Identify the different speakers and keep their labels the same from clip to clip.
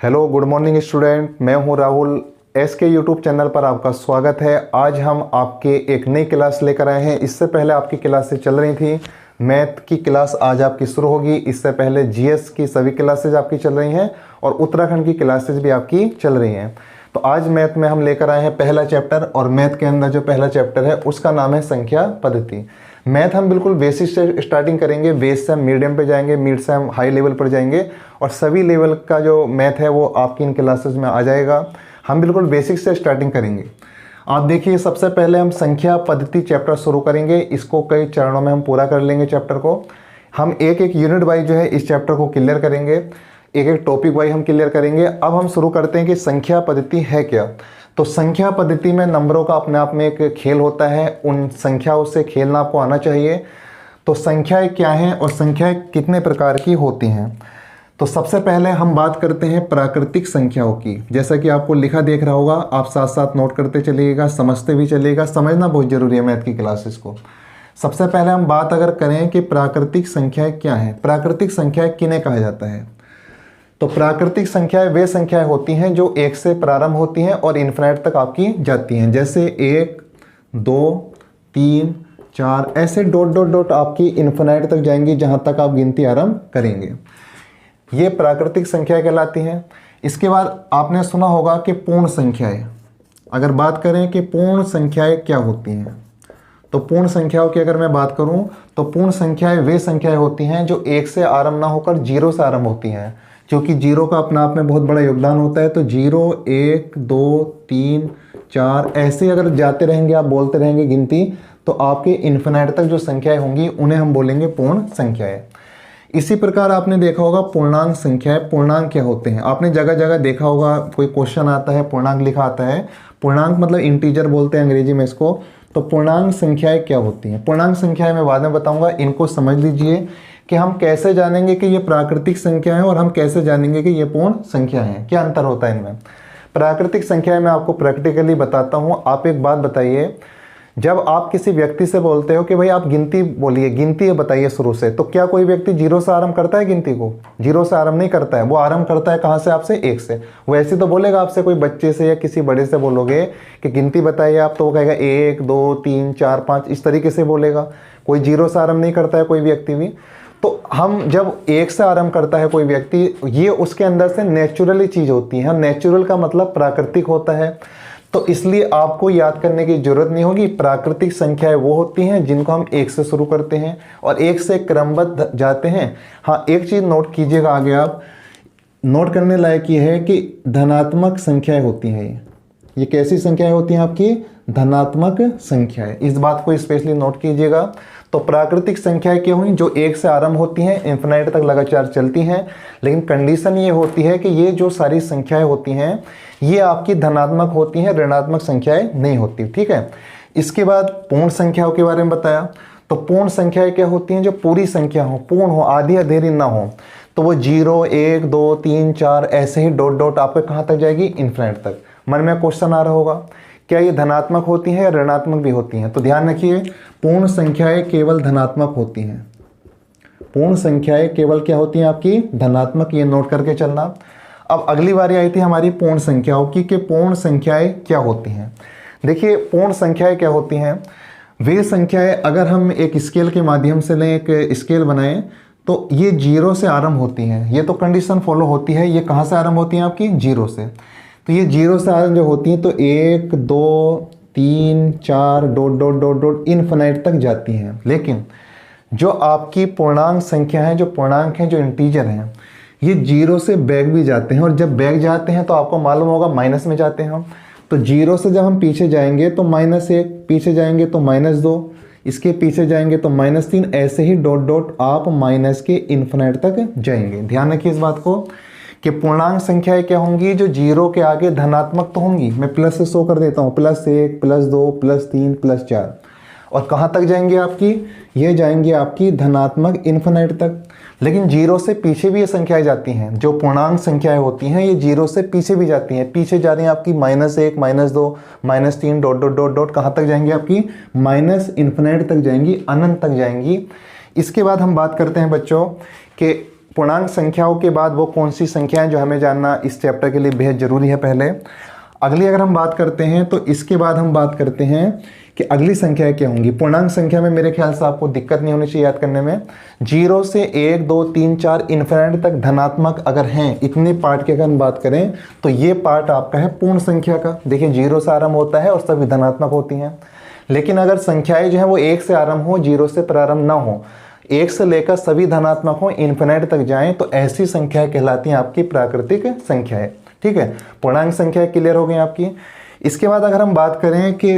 Speaker 1: Hello good morning student, मैं हूं Rahul. S के यूट्यूब चैनल पर आपका स्वागत है। आज हम आपके एक नई क्लास लेकर आए हैं। इससे पहले आपकी क्लासेस चल रही थी, मैथ की क्लास आज आपकी शुरू होगी। इससे पहले जीएस की सभी क्लासेज आपकी चल रही हैं और उत्तराखंड की क्लासेज भी आपकी चल रही हैं। तो आज मैथ में हम लेकर आए हैं पहला चैप्टर, और मैथ के अंदर जो पहला चैप्टर है उसका नाम है संख्या पद्धति। मैथ हम बिल्कुल बेसिक से स्टार्टिंग करेंगे, बेस से हम मीडियम पे जाएंगे, मिड से हम हाई लेवल पर जाएंगे, और सभी लेवल का जो मैथ है वो आपकी इन क्लासेस में आ जाएगा। हम बिल्कुल बेसिक से स्टार्टिंग करेंगे। आप देखिए, सबसे पहले हम संख्या पद्धति चैप्टर शुरू करेंगे। इसको कई चरणों में हम पूरा कर लेंगे चैप्टर को। हम एक एक यूनिट वाइज जो है इस चैप्टर को क्लियर करेंगे, एक एक टॉपिक वाइज हम क्लियर करेंगे। अब हम शुरू करते हैं कि संख्या पद्धति है क्या। तो संख्या पद्धति में नंबरों का अपने आप में एक खेल होता है, उन संख्याओं से खेलना आपको आना चाहिए। तो संख्याएं क्या हैं और संख्याएं कितने प्रकार की होती हैं। तो सबसे पहले हम बात करते हैं प्राकृतिक संख्याओं की। जैसा कि आपको लिखा देख रहा होगा, आप साथ साथ नोट करते चलिएगा, समझते भी चलिएगा। समझना बहुत जरूरी है मैथ की क्लासेस को। सबसे पहले हम बात अगर करें कि प्राकृतिक संख्याएं क्या हैं, प्राकृतिक संख्याएं किन्हें कहा जाता है। तो प्राकृतिक संख्याएं वे संख्याएं होती हैं जो एक से प्रारंभ होती हैं और इन्फिनिट तक आपकी जाती हैं। जैसे 1, 2, 3, 4 ऐसे डॉट डॉट डॉट आपकी इन्फिनिट तक जाएंगी, जहां तक आप गिनती आरंभ करेंगे। ये प्राकृतिक संख्याएं कहलाती हैं। इसके बाद आपने सुना होगा कि पूर्ण संख्याएं। अगर बात करें कि पूर्ण संख्याएं क्या होती हैं, तो पूर्ण संख्याओं की अगर मैं बात करूं तो पूर्ण संख्याएं वे संख्याएं होती हैं जो एक से आरंभ ना होकर जीरो से आरंभ होती हैं, क्योंकि जीरो का अपने आप में बहुत बड़ा योगदान होता है। तो 0, 1, 2, 3, 4 ऐसे अगर जाते रहेंगे, आप बोलते रहेंगे गिनती, तो आपके इन्फिनिट तक जो संख्याएं होंगी उन्हें हम बोलेंगे पूर्ण संख्याएं। इसी प्रकार आपने देखा होगा पूर्णांक संख्याएं। पूर्णांक क्या होते हैं, आपने जगह जगह देखा होगा, कोई क्वेश्चन आता है पूर्णांक लिखा आता है। पूर्णांक मतलब इंटीजर बोलते हैं अंग्रेजी में इसको। तो पूर्णांक संख्याएं क्या होती हैं। पूर्णांक संख्याएं मैं बाद में बताऊंगा, इनको समझ लीजिए कि हम कैसे जानेंगे कि ये प्राकृतिक संख्या है और हम कैसे जानेंगे कि ये पूर्ण संख्या है, क्या अंतर होता है इनमें। प्राकृतिक संख्याएं मैं आपको प्रैक्टिकली बताता हूँ। आप एक बात बताइए, जब आप किसी व्यक्ति से बोलते हो कि भाई आप गिनती बोलिए, गिनती बताइए शुरू से, तो क्या कोई व्यक्ति जीरो से आरंभ करता है गिनती को? जीरो से आरंभ नहीं करता है, वो आरंभ करता है कहाँ से? आपसे 1 से। वो ऐसे तो बोलेगा आपसे, कोई बच्चे से या किसी बड़े से बोलोगे कि गिनती बताइए आप, तो वो कहेगा 1, 2, 3, 4, 5 इस तरीके से बोलेगा। कोई जीरो से आरंभ नहीं करता है कोई व्यक्ति भी। तो हम जब 1 से आरंभ करता है कोई व्यक्ति, ये उसके अंदर से नेचुरली चीज होती है। नेचुरल का मतलब प्राकृतिक होता है। तो इसलिए आपको याद करने की जरूरत नहीं होगी। प्राकृतिक संख्याएं वो होती हैं जिनको हम 1 से शुरू करते हैं और 1 से क्रमबद्ध जाते हैं। हाँ, एक चीज नोट कीजिएगा आगे, आप नोट करने लायक ये है कि धनात्मक संख्याएं होती हैं। ये कैसी संख्याएं होती हैं आपकी? धनात्मक संख्याएं। इस बात को स्पेशली नोट कीजिएगा। तो प्राकृतिक संख्याएं क्या हुई? जो 1 से आरंभ होती हैं, इन्फिनिट तक लगातार चलती हैं। लेकिन कंडीशन ये होती है कि ये जो सारी संख्याएं होती हैं ये आपकी धनात्मक होती हैं, ऋणात्मक संख्याएं नहीं होती। ठीक है। इसके बाद पूर्ण संख्याओं के बारे में बताया। तो पूर्ण संख्याएं क्या होती हैं? जो पूरी संख्या हो, पूर्ण हो, आधी अधेरी ना हो। तो वो 0, 1, 2, 3, 4 ऐसे ही डॉट डॉट आपके कहाँ तक जाएगी? इन्फिनिट तक। मन में क्वेश्चन आ रहा होगा, क्या ये धनात्मक होती हैं या ऋणात्मक भी होती हैं? तो ध्यान रखिए, पूर्ण संख्याएं केवल धनात्मक होती हैं। पूर्ण संख्याएं केवल क्या होती हैं आपकी? धनात्मक। ये नोट करके चलना। अब अगली बारी आई थी हमारी पूर्ण संख्याओं की, कि पूर्ण संख्याएं क्या होती हैं। देखिए, पूर्ण संख्याएं क्या होती हैं? वे संख्याएं, अगर हम एक स्केल के माध्यम से लें, एक स्केल बनाएं, तो ये 0 से आरंभ होती हैं। ये तो कंडीशन फॉलो होती है। ये कहाँ से आरंभ होती हैं आपकी? 0 से। तो ये 0 से आरंभ जो होती हैं, तो 1, 2, 3, 4 dot dot dot dot infinite तक जाती हैं। लेकिन जो आपकी पूर्णांक संख्या है, जो पूर्णांक हैं, जो इंटीजर हैं, ये 0 से बैक भी जाते हैं। और जब बैक जाते हैं तो आपको मालूम होगा माइनस में जाते हैं हम। तो 0 से जब हम पीछे जाएंगे तो -1, पीछे जाएंगे तो -2, इसके पीछे जाएंगे तो -3, ऐसे ही डॉट डॉट आप माइनस के इन्फिनिट तक जाएंगे। ध्यान रखिए इस बात को कि पूर्णांक संख्याएं क्या होंगी? जो 0 के आगे धनात्मक तो होंगी। मैं प्लस से शो कर देता हूँ, +1, +2, +3, +4। और कहाँ तक जाएंगे आपकी? ये जाएंगे आपकी धनात्मक इन्फिनिट तक। लेकिन 0 से पीछे भी ये संख्याएं जाती हैं। जो पूर्णांक संख्याएं होती हैं ये 0 से पीछे भी जाती हैं। पीछे जा रही हैं आपकी -1, -2, -3 डॉट डॉट डॉट डॉट कहाँ तक जाएंगी आपकी? माइनस इन्फिनिट तक जाएंगी, अनंत तक जाएंगी। इसके बाद हम बात करते हैं बच्चों कि पूर्णांक संख्याओं के बाद वो कौन सी संख्याएं जो हमें जानना इस चैप्टर के लिए बेहद ज़रूरी है। पहले अगली अगर हम बात करते हैं तो इसके बाद हम बात करते हैं कि अगली संख्याएं क्या होंगी। पूर्णांक संख्या में मेरे ख्याल से आपको दिक्कत नहीं होनी चाहिए याद करने में। 0 से 1 2 3 4 इन्फिनिटी तक धनात्मक अगर हैं, इतने पार्ट की अगर हम बात करें तो ये पार्ट आपका है पूर्ण संख्या का। देखिए 0 से आरंभ होता है और सभी धनात्मक होती हैं। लेकिन अगर संख्याएं जो है वो 1 से आरंभ हो, 0 से प्रारंभ ना हो, 1 से लेकर सभी धनात्मक हो, इन्फिनिटी तक जाएं, तो ऐसी संख्याएं कहलाती हैं आपकी प्राकृतिक संख्याएं। ठीक है, पूर्णांक संख्या क्लियर हो गई आपकी। इसके बाद अगर हम बात करें कि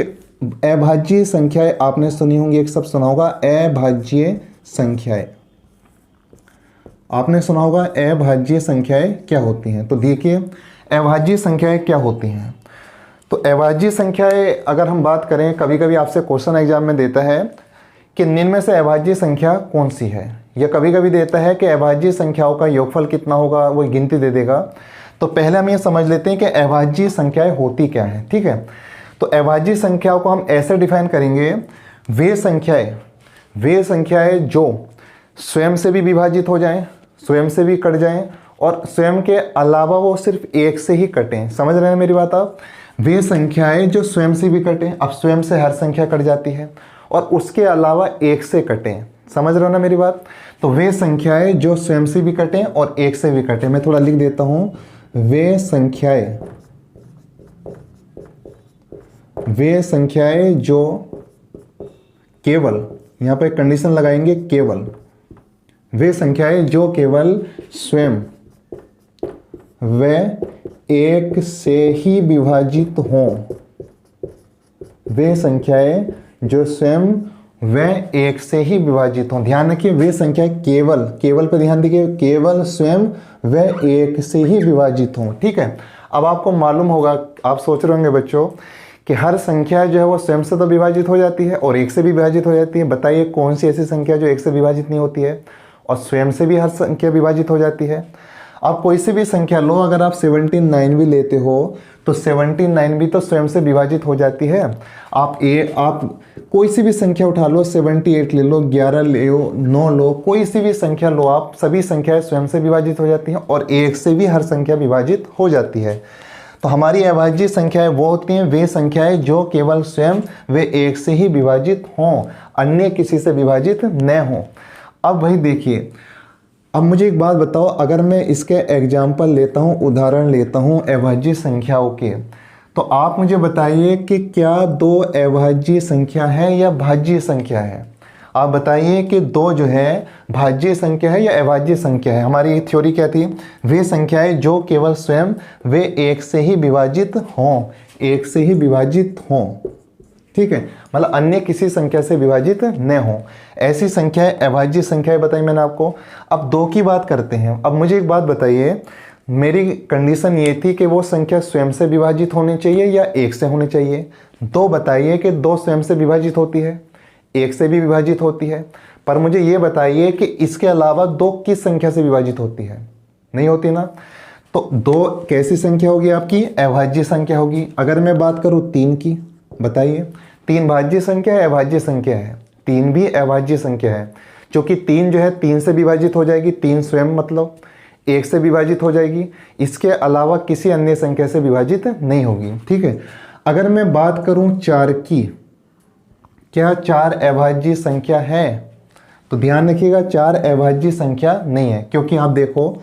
Speaker 1: अभाज्य संख्याएं, आपने सुनी होंगी, एक शब्द सुना होगा अभाज्य संख्याएं। आपने सुना होगा अभाज्य संख्याएं क्या होती हैं। तो देखिए अभाज्य संख्याएं क्या होती हैं। तो अभाज्य संख्याएं अगर हम बात करें, कभी कभी आपसे क्वेश्चन एग्जाम में देता है कि निम्न में से अभाज्य संख्या कौन सी है, या कभी कभी देता है कि अभाज्य संख्याओं का योगफल कितना होगा, वो गिनती दे देगा। तो पहले हम ये समझ लेते हैं कि अभाज्य संख्याएं होती क्या हैं। ठीक है, तो अभाज्य संख्याओं को हम ऐसे डिफाइन करेंगे, वे संख्याएं जो स्वयं से भी विभाजित हो जाएं, स्वयं से भी कट जाएं, और स्वयं के अलावा वो सिर्फ एक से ही कटें। समझ रहे हैं मेरी बात आप? वे संख्याएं जो स्वयं से भी कटें, अब स्वयं से हर संख्या कट जाती है, और उसके अलावा एक से कटें। समझ रहे हो ना मेरी बात? तो वे संख्याएं जो स्वयं से भी कटें और एक से भी कटें। मैं थोड़ा लिख देता हूं, वे संख्याएं जो केवल, यहां पर कंडीशन लगाएंगे, केवल वे संख्याएं जो केवल स्वयं व एक से ही विभाजित हों, वे संख्याएं जो स्वयं व एक से ही विभाजित हों। ध्यान रखिए, वे संख्या केवल पर ध्यान दीजिए, केवल स्वयं व एक से ही विभाजित हों। ठीक है, अब आपको मालूम होगा, आप सोच रहे होंगे बच्चों कि हर संख्या जो है वो स्वयं से तो विभाजित हो जाती है और एक से भी विभाजित हो जाती है। बताइए कौन सी ऐसी संख्या जो एक से विभाजित नहीं होती है और स्वयं से भी हर संख्या विभाजित हो जाती है। आप कोई सी भी संख्या लो, अगर आप 79 भी लेते हो तो 79 भी तो स्वयं से विभाजित हो जाती है। आप कोई सी भी संख्या उठा लो, 78 ले लो, 11 ले लो, 9 लो, कोई सी भी संख्या लो आप, सभी संख्याएं स्वयं से विभाजित हो जाती हैं और एक से भी हर संख्या विभाजित हो जाती है। तो हमारी अभाज्य संख्याएं वो होती हैं, वे संख्याएं जो केवल स्वयं वे एक से ही विभाजित हों, अन्य किसी से विभाजित न हों। अब भाई देखिए, अब मुझे एक बात बताओ, अगर मैं इसके एग्जाम्पल लेता हूँ, उदाहरण लेता हूँ अभाज्य संख्याओं के, तो आप मुझे बताइए कि क्या दो अभाज्य संख्या है या भाज्य संख्या है। आप बताइए कि दो जो है भाज्य संख्या है या अभाज्य संख्या है। हमारी थ्योरी क्या थी? वे संख्याएं जो केवल स्वयं वे एक से ही विभाजित हों, एक से ही विभाजित हों। ठीक है, मतलब अन्य किसी संख्या से विभाजित न हो, ऐसी संख्याएं अभाज्य संख्याएं बताई मैंने आपको। अब दो की बात करते हैं। अब मुझे एक बात बताइए, मेरी कंडीशन ये थी कि वो संख्या स्वयं से विभाजित होनी चाहिए या एक से होनी चाहिए। दो बताइए कि दो स्वयं से विभाजित होती है, एक से भी विभाजित होती है, पर मुझे ये बताइए कि इसके अलावा दो किस संख्या से विभाजित होती है? नहीं होती ना। तो दो कैसी संख्या होगी आपकी? अभाज्य संख्या होगी। अगर मैं बात करूँ 3 की, बताइए 3 भाज्य संख्या है अभाज्य संख्या है? 3 भी अभाज्य संख्या है, क्योंकि 3 जो है 3 से विभाजित हो जाएगी, 3 स्वयं मतलब 1 से विभाजित हो जाएगी, इसके अलावा किसी अन्य संख्या से विभाजित नहीं होगी। ठीक है, अगर मैं बात करूं 4 की, क्या 4 अभाज्य संख्या है? तो ध्यान रखिएगा 4 अभाज्य संख्या नहीं है, क्योंकि आप देखो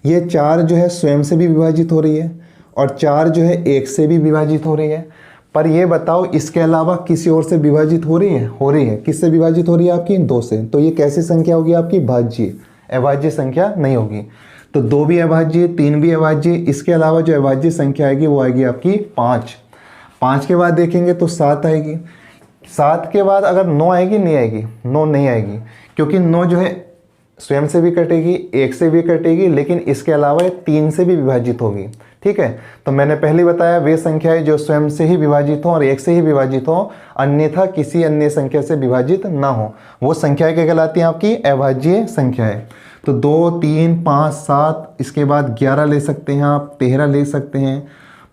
Speaker 1: ये 4 जो है स्वयं से भी विभाजित हो रही है और 4 जो है 1 से भी विभाजित हो रही है। पर ये बताओ इसके अलावा किसी और से विभाजित हो रही है? हो रही है। किससे विभाजित हो रही है आपकी? 2 से। तो ये कैसी संख्या होगी आपकी? भाज्य, अभाज्य संख्या नहीं होगी। तो 2 भी अभाज्य, 3 भी अभाज्य, इसके अलावा जो अभाज्य संख्या आएगी वो आएगी आपकी 5। 5 के बाद देखेंगे तो 7 आएगी। 7 के बाद अगर 9 आएगी, नहीं आएगी? 9 नहीं आएगी, क्योंकि 9 जो है स्वयं से भी कटेगी, 1 से भी कटेगी, लेकिन इसके अलावा 3 से भी विभाजित होगी। ठीक है, तो मैंने पहले बताया वे संख्याएं जो स्वयं से ही विभाजित हों और 1 से ही विभाजित हों, अन्यथा किसी अन्य संख्या से विभाजित ना हो, वो संख्याएं क्या कहलाती हैं? आपकी अभाज्य संख्याएं। तो 2, 3, 5, 7, इसके बाद 11 ले सकते हैं आप, 13 ले सकते हैं,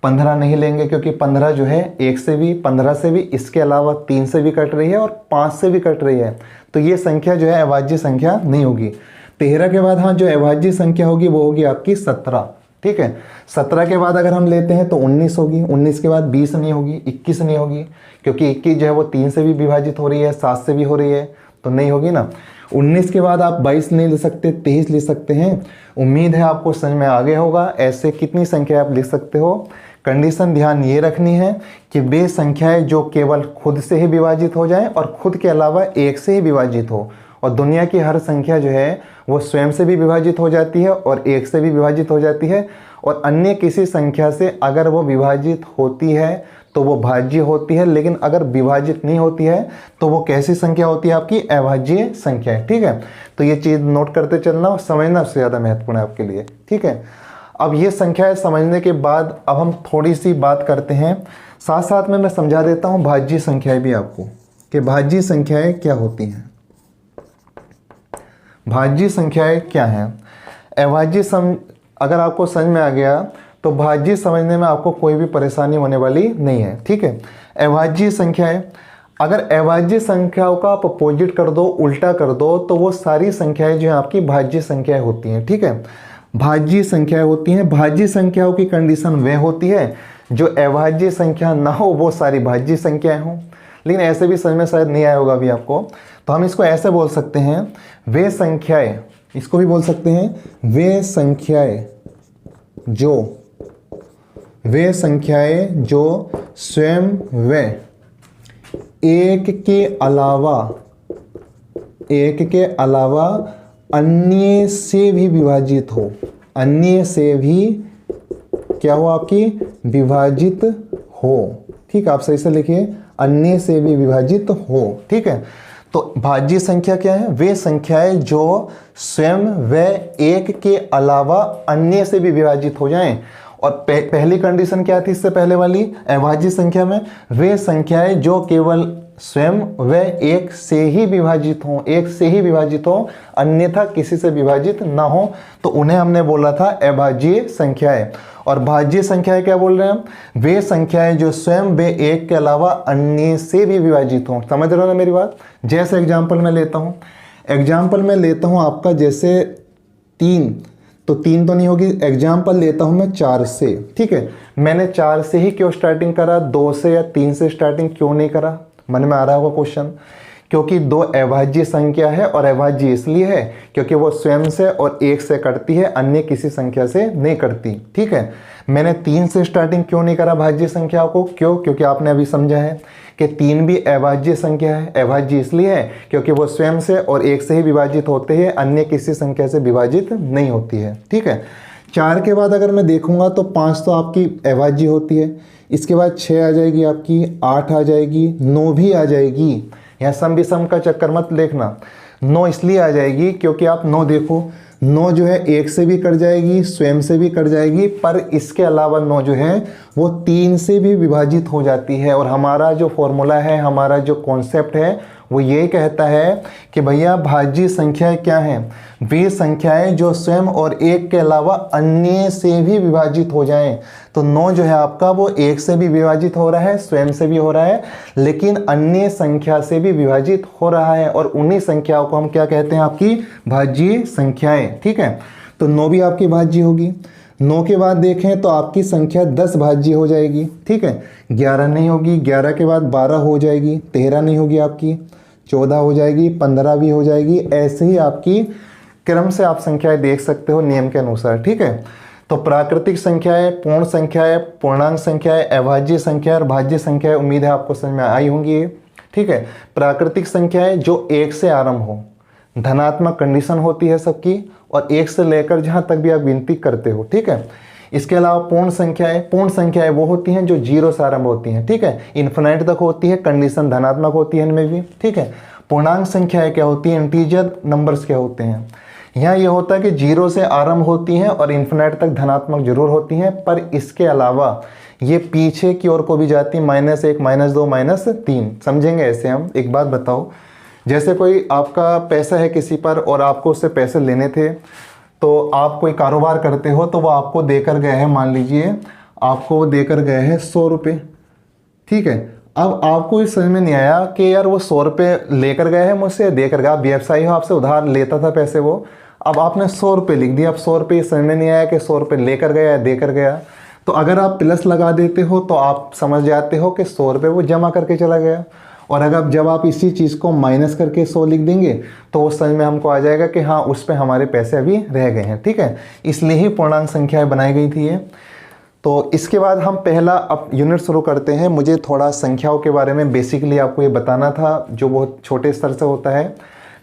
Speaker 1: 15 नहीं लेंगे क्योंकि 15 जो है 1 से भी, 15 से भी, इसके अलावा 3 से भी कट रही है और 5 से भी कट रही है, तो ये संख्या जो है अभाज्य संख्या नहीं होगी। 13 के बाद हाँ जो अभाज्य संख्या होगी वो होगी आपकी 17। ठीक है, 17 के बाद अगर हम लेते हैं तो 19 होगी, 19 के बाद 20 नहीं होगी, 21 नहीं होगी, क्योंकि 21 जो है वो 3 से भी विभाजित हो रही है, 7 से भी हो रही है, तो नहीं होगी ना। 19 के बाद आप 22 नहीं ले सकते, 23 ले सकते हैं। उम्मीद है आपको समझ में आ गया होगा। ऐसे कितनी संख्या आप लिख सकते हो। कंडीशन ध्यान ये रखनी है कि वे संख्याएं जो केवल खुद से ही विभाजित हो जाएं और खुद के अलावा एक से ही विभाजित हो, और दुनिया की हर संख्या जो है वो स्वयं से भी विभाजित हो जाती है और एक से भी विभाजित हो जाती है, और अन्य किसी संख्या से अगर वो विभाजित होती है तो वो भाज्य होती है, लेकिन अगर विभाजित नहीं होती है तो वो कैसी संख्या होती है, आपकी अभाज्य संख्या है। ठीक है, तो ये चीज़ नोट करते चलना और समझना सबसे ज़्यादा महत्वपूर्ण है आपके लिए। ठीक है, अब ये संख्याएं समझने के बाद अब हम थोड़ी सी बात करते हैं, साथ साथ में मैं समझा देता हूँ भाज्य संख्याएं भी आपको कि भाज्य संख्याएं क्या होती हैं। भाज्य संख्याएं क्या हैं? अभाज्य अगर आपको समझ में आ गया तो भाज्य समझने में आपको कोई भी परेशानी होने वाली नहीं है। ठीक है, अभाज्य संख्याएं, अगर अभाज्य संख्याओं का आप अपोजिट कर दो, उल्टा कर दो, तो वो सारी संख्याएं जो है आपकी भाज्य संख्याएं होती हैं। ठीक है, भाज्य संख्याएं होती हैं। भाज्य संख्याओं की कंडीशन वह होती है जो अभाज्य संख्या ना हो वो सारी भाज्य संख्याएं हों। लेकिन ऐसे भी समझ में शायद नहीं आया होगा अभी आपको, तो हम इसको ऐसे बोल सकते हैं, वे संख्याएं, इसको भी बोल सकते हैं वे संख्याएं जो स्वयं व एक के अलावा अन्य से भी विभाजित हो, अन्य से भी क्या हो आपकी विभाजित हो। ठीक, आप सही से लिखिए, अन्य से भी विभाजित हो। ठीक है, तो भाज्य संख्या क्या है? वे संख्याएं जो स्वयं व एक के अलावा अन्य से भी विभाजित हो जाएं। और पहली कंडीशन क्या थी इससे पहले वाली अभाज्य संख्या में? वे संख्याएं जो केवल स्वयं व एक से ही विभाजित हों, एक से ही विभाजित हो, अन्यथा किसी से विभाजित ना हो, तो उन्हें हमने बोला था अभाज्य संख्याएं। और भाज्य संख्याएं क्या बोल रहे हैं हम? वे संख्याएं जो स्वयं व एक के अलावा अन्य से भी विभाजित हों। समझ रहे हो ना मेरी बात? जैसे एग्जाम्पल मैं लेता हूँ आपका, जैसे 3, तो 3 तो नहीं होगी, एग्जाम्पल लेता हूं मैं 4 से। ठीक है, मैंने 4 से ही क्यों स्टार्टिंग करा, 2 से या 3 से स्टार्टिंग क्यों नहीं करा? मन में आ रहा होगा क्वेश्चन, क्योंकि 2 अभाज्य संख्या है, और अभाज्य इसलिए है क्योंकि वो स्वयं से और 1 से कटती है, अन्य किसी संख्या से नहीं कटती। ठीक है, मैंने 3 से स्टार्टिंग क्यों नहीं करा भाज्य संख्याओं को? क्यों? क्योंकि आपने अभी समझा है कि 3 भी अभाज्य संख्या है। अभाज्य इसलिए है क्योंकि वो स्वयं से और 1 से ही विभाजित होते हैं, अन्य किसी संख्या से विभाजित नहीं होती है। ठीक है, 4 के बाद अगर मैं देखूंगा तो 5 तो आपकी अभाज्य होती है, इसके बाद 6 आ जाएगी आपकी, 8 आ जाएगी, 9 भी आ जाएगी। यहाँ सम विषम का चक्कर मत देखना, 9 इसलिए आ जाएगी क्योंकि आप 9 देखो, 9 जो है 1 से भी कट जाएगी, स्वयं से भी कट जाएगी, पर इसके अलावा 9 जो है वो 3 से भी विभाजित हो जाती है। और हमारा जो फॉर्मूला है, हमारा जो कॉन्सेप्ट है वो ये कहता है कि भैया भाज्य संख्याएं क्या हैं? वे संख्याएं जो स्वयं और 1 के अलावा अन्य से भी विभाजित हो जाएं। तो 9 जो है आपका वो 1 से भी विभाजित हो रहा है, स्वयं से भी हो रहा है, लेकिन अन्य संख्या से भी विभाजित हो रहा है, और उन्हीं संख्याओं को हम क्या कहते हैं? आपकी भाज्य संख्याएं। ठीक है, तो 9 भी आपकी भाज्य होगी। 9 के बाद देखें तो आपकी संख्या 10 भाज्य हो जाएगी। ठीक है, 11 नहीं होगी, 11 के बाद 12 हो जाएगी, 13 नहीं होगी आपकी, 14 हो जाएगी, 15 भी हो जाएगी। ऐसे ही आपकी क्रम से आप संख्याएं देख सकते हो नियम के अनुसार। ठीक है, तो प्राकृतिक संख्याएं, पूर्ण संख्याएं, पूर्णांक संख्याएं, अभाज्य संख्या और भाज्य संख्याएं, उम्मीद है आपको समझ में आई होंगी। ठीक है, प्राकृतिक संख्याएं जो 1 से आरंभ हो, धनात्मक कंडीशन होती है सबकी, और 1 से लेकर जहां तक भी आप गिनती करते हो। ठीक है, इसके अलावा पूर्ण संख्याएं वो होती हैं जो 0 से आरंभ होती हैं। ठीक है, इन्फिनाइट तक होती है, कंडीशन धनात्मक होती है इनमें भी। ठीक है, पूर्णांक संख्याएं क्या होती हैं? इंटीजर नंबर्स क्या होते हैं? यहाँ ये होता है कि 0 से आरंभ होती हैं और इन्फिनाइट तक धनात्मक जरूर होती हैं, पर इसके अलावा ये पीछे की ओर को भी जाती है, -1, -2, -3। समझेंगे ऐसे हम। एक बात बताओ, जैसे कोई आपका पैसा है किसी पर और आपको उससे पैसे लेने थे, तो आप कोई कारोबार करते हो, तो वो आपको देकर गए हैं, मान लीजिए आपको वो देकर गए हैं 100 रुपये। ठीक है, अब आपको इस समझ में नहीं आया कि यार वो 100 रुपये लेकर गए हैं मुझसे, देकर गए, आप व्यवसायी हो, आपसे उधार लेता था पैसे वो, अब आपने 100 रुपये लिख दिया, अब 100 रुपये समझ में नहीं आया कि 100 रुपये लेकर गया या देकर गया। तो अगर आप प्लस लगा देते हो तो आप समझ जाते हो कि 100 रुपये वो जमा करके चला गया। और अगर जब आप इसी चीज़ को माइनस करके 100 लिख देंगे तो उस समझ में हमको आ जाएगा कि हाँ उस पर हमारे पैसे अभी रह गए हैं। ठीक है, इसलिए ही पूर्णांक संख्याएं बनाई गई थी ये। तो इसके बाद हम पहला अब यूनिट शुरू करते हैं। मुझे थोड़ा संख्याओं के बारे में बेसिकली आपको ये बताना था, जो बहुत छोटे स्तर से होता है।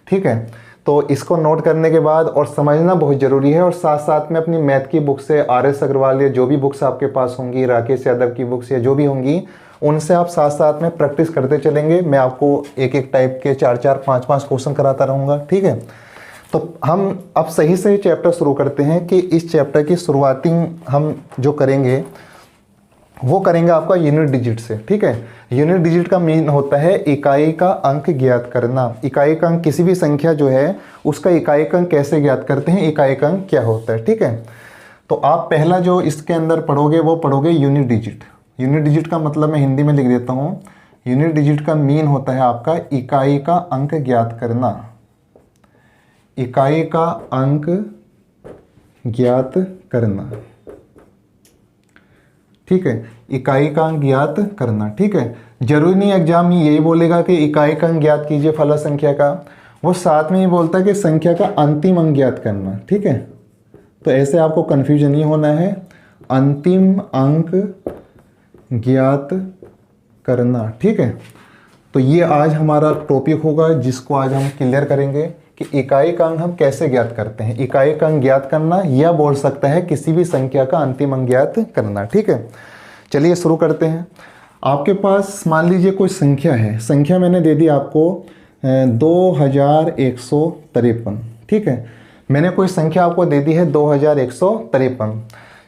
Speaker 1: ठीक है, तो इसको नोट करने के बाद और समझना बहुत ज़रूरी है। और साथ साथ में अपनी मैथ की बुक से RS अग्रवाल या जो भी बुक्स आपके पास होंगी, राकेश यादव की बुक्स या जो भी होंगी, उनसे आप साथ साथ में प्रैक्टिस करते चलेंगे। मैं आपको एक एक टाइप के 4-4, 5-5 क्वेश्चन कराता रहूँगा। ठीक है, तो हम अब सही से चैप्टर शुरू करते हैं कि इस चैप्टर की शुरुआती हम जो करेंगे वो करेंगे आपका यूनिट डिजिट से। ठीक है, यूनिट डिजिट का मीन होता है इकाई का अंक ज्ञात करना। इकाई का अंक, किसी भी संख्या जो है उसका इकाई का अंक कैसे ज्ञात करते हैं, इकाई का अंक क्या होता है। ठीक है, तो आप पहला जो इसके अंदर पढ़ोगे वो पढ़ोगे यूनिट डिजिट। यूनिट डिजिट का मतलब मैं हिंदी में लिख देता हूँ। यूनिट डिजिट का मीन होता है आपका इकाई का अंक ज्ञात करना। इकाई का अंक ज्ञात करना। ठीक है, इकाई का अंक ज्ञात करना। ठीक है, जरूरी नहीं एग्जाम में यही बोलेगा कि इकाई का अंक ज्ञात कीजिए फला संख्या का, वो साथ में ही बोलता है कि संख्या का अंतिम अंक ज्ञात करना। ठीक है, तो ऐसे आपको कन्फ्यूजन नहीं होना है। अंतिम अंक ज्ञात करना। ठीक है, तो ये आज हमारा टॉपिक होगा जिसको आज हम क्लियर करेंगे कि इकाई का अंक हम कैसे ज्ञात करते हैं। इकाई का अंक ज्ञात करना या बोल सकता है किसी भी संख्या का अंतिम अंक ज्ञात करना। ठीक है, चलिए शुरू करते हैं। आपके पास मान लीजिए कोई संख्या है, संख्या मैंने दे दी आपको 2153। ठीक है, मैंने कोई संख्या आपको दे दी है 2153।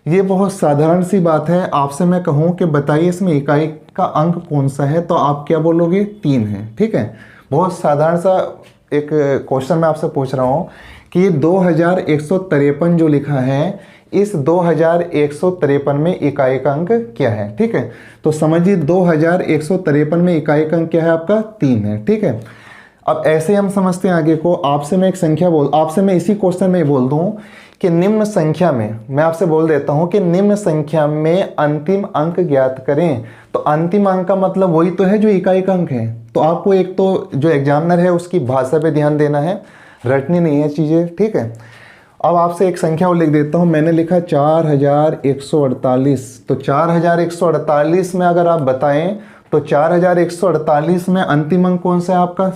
Speaker 1: ये बहुत साधारण सी बात है। आपसे मैं कहूँ कि बताइए इसमें इकाई का अंक कौन सा है, तो आप क्या बोलोगे, 3 है। ठीक है, बहुत साधारण सा एक क्वेश्चन मैं आपसे पूछ रहा हूँ कि ये 2153 जो लिखा है, इस 2153 में इकाई का अंक क्या है। ठीक है, तो समझिए 2153 में इकाई का अंक क्या है आपका, 3 है। ठीक है, अब ऐसे हम समझते हैं आगे को। आपसे मैं एक संख्या आपसे मैं इसी क्वेश्चन में बोल दूं कि निम्न संख्या में, मैं आपसे बोल देता हूं कि निम्न संख्या में अंतिम अंक ज्ञात करें, तो अंतिम अंक का मतलब वही तो है जो इकाई का अंक है। तो आपको एक तो जो एग्जामिनर है उसकी भाषा पे ध्यान देना है, रटनी नहीं है चीज़ें। ठीक है, अब आपसे एक संख्या और लिख देता हूं। मैंने लिखा 4148। तो 4148 में अगर आप बताएं तो 4148 में अंतिम अंक कौन सा है आपका,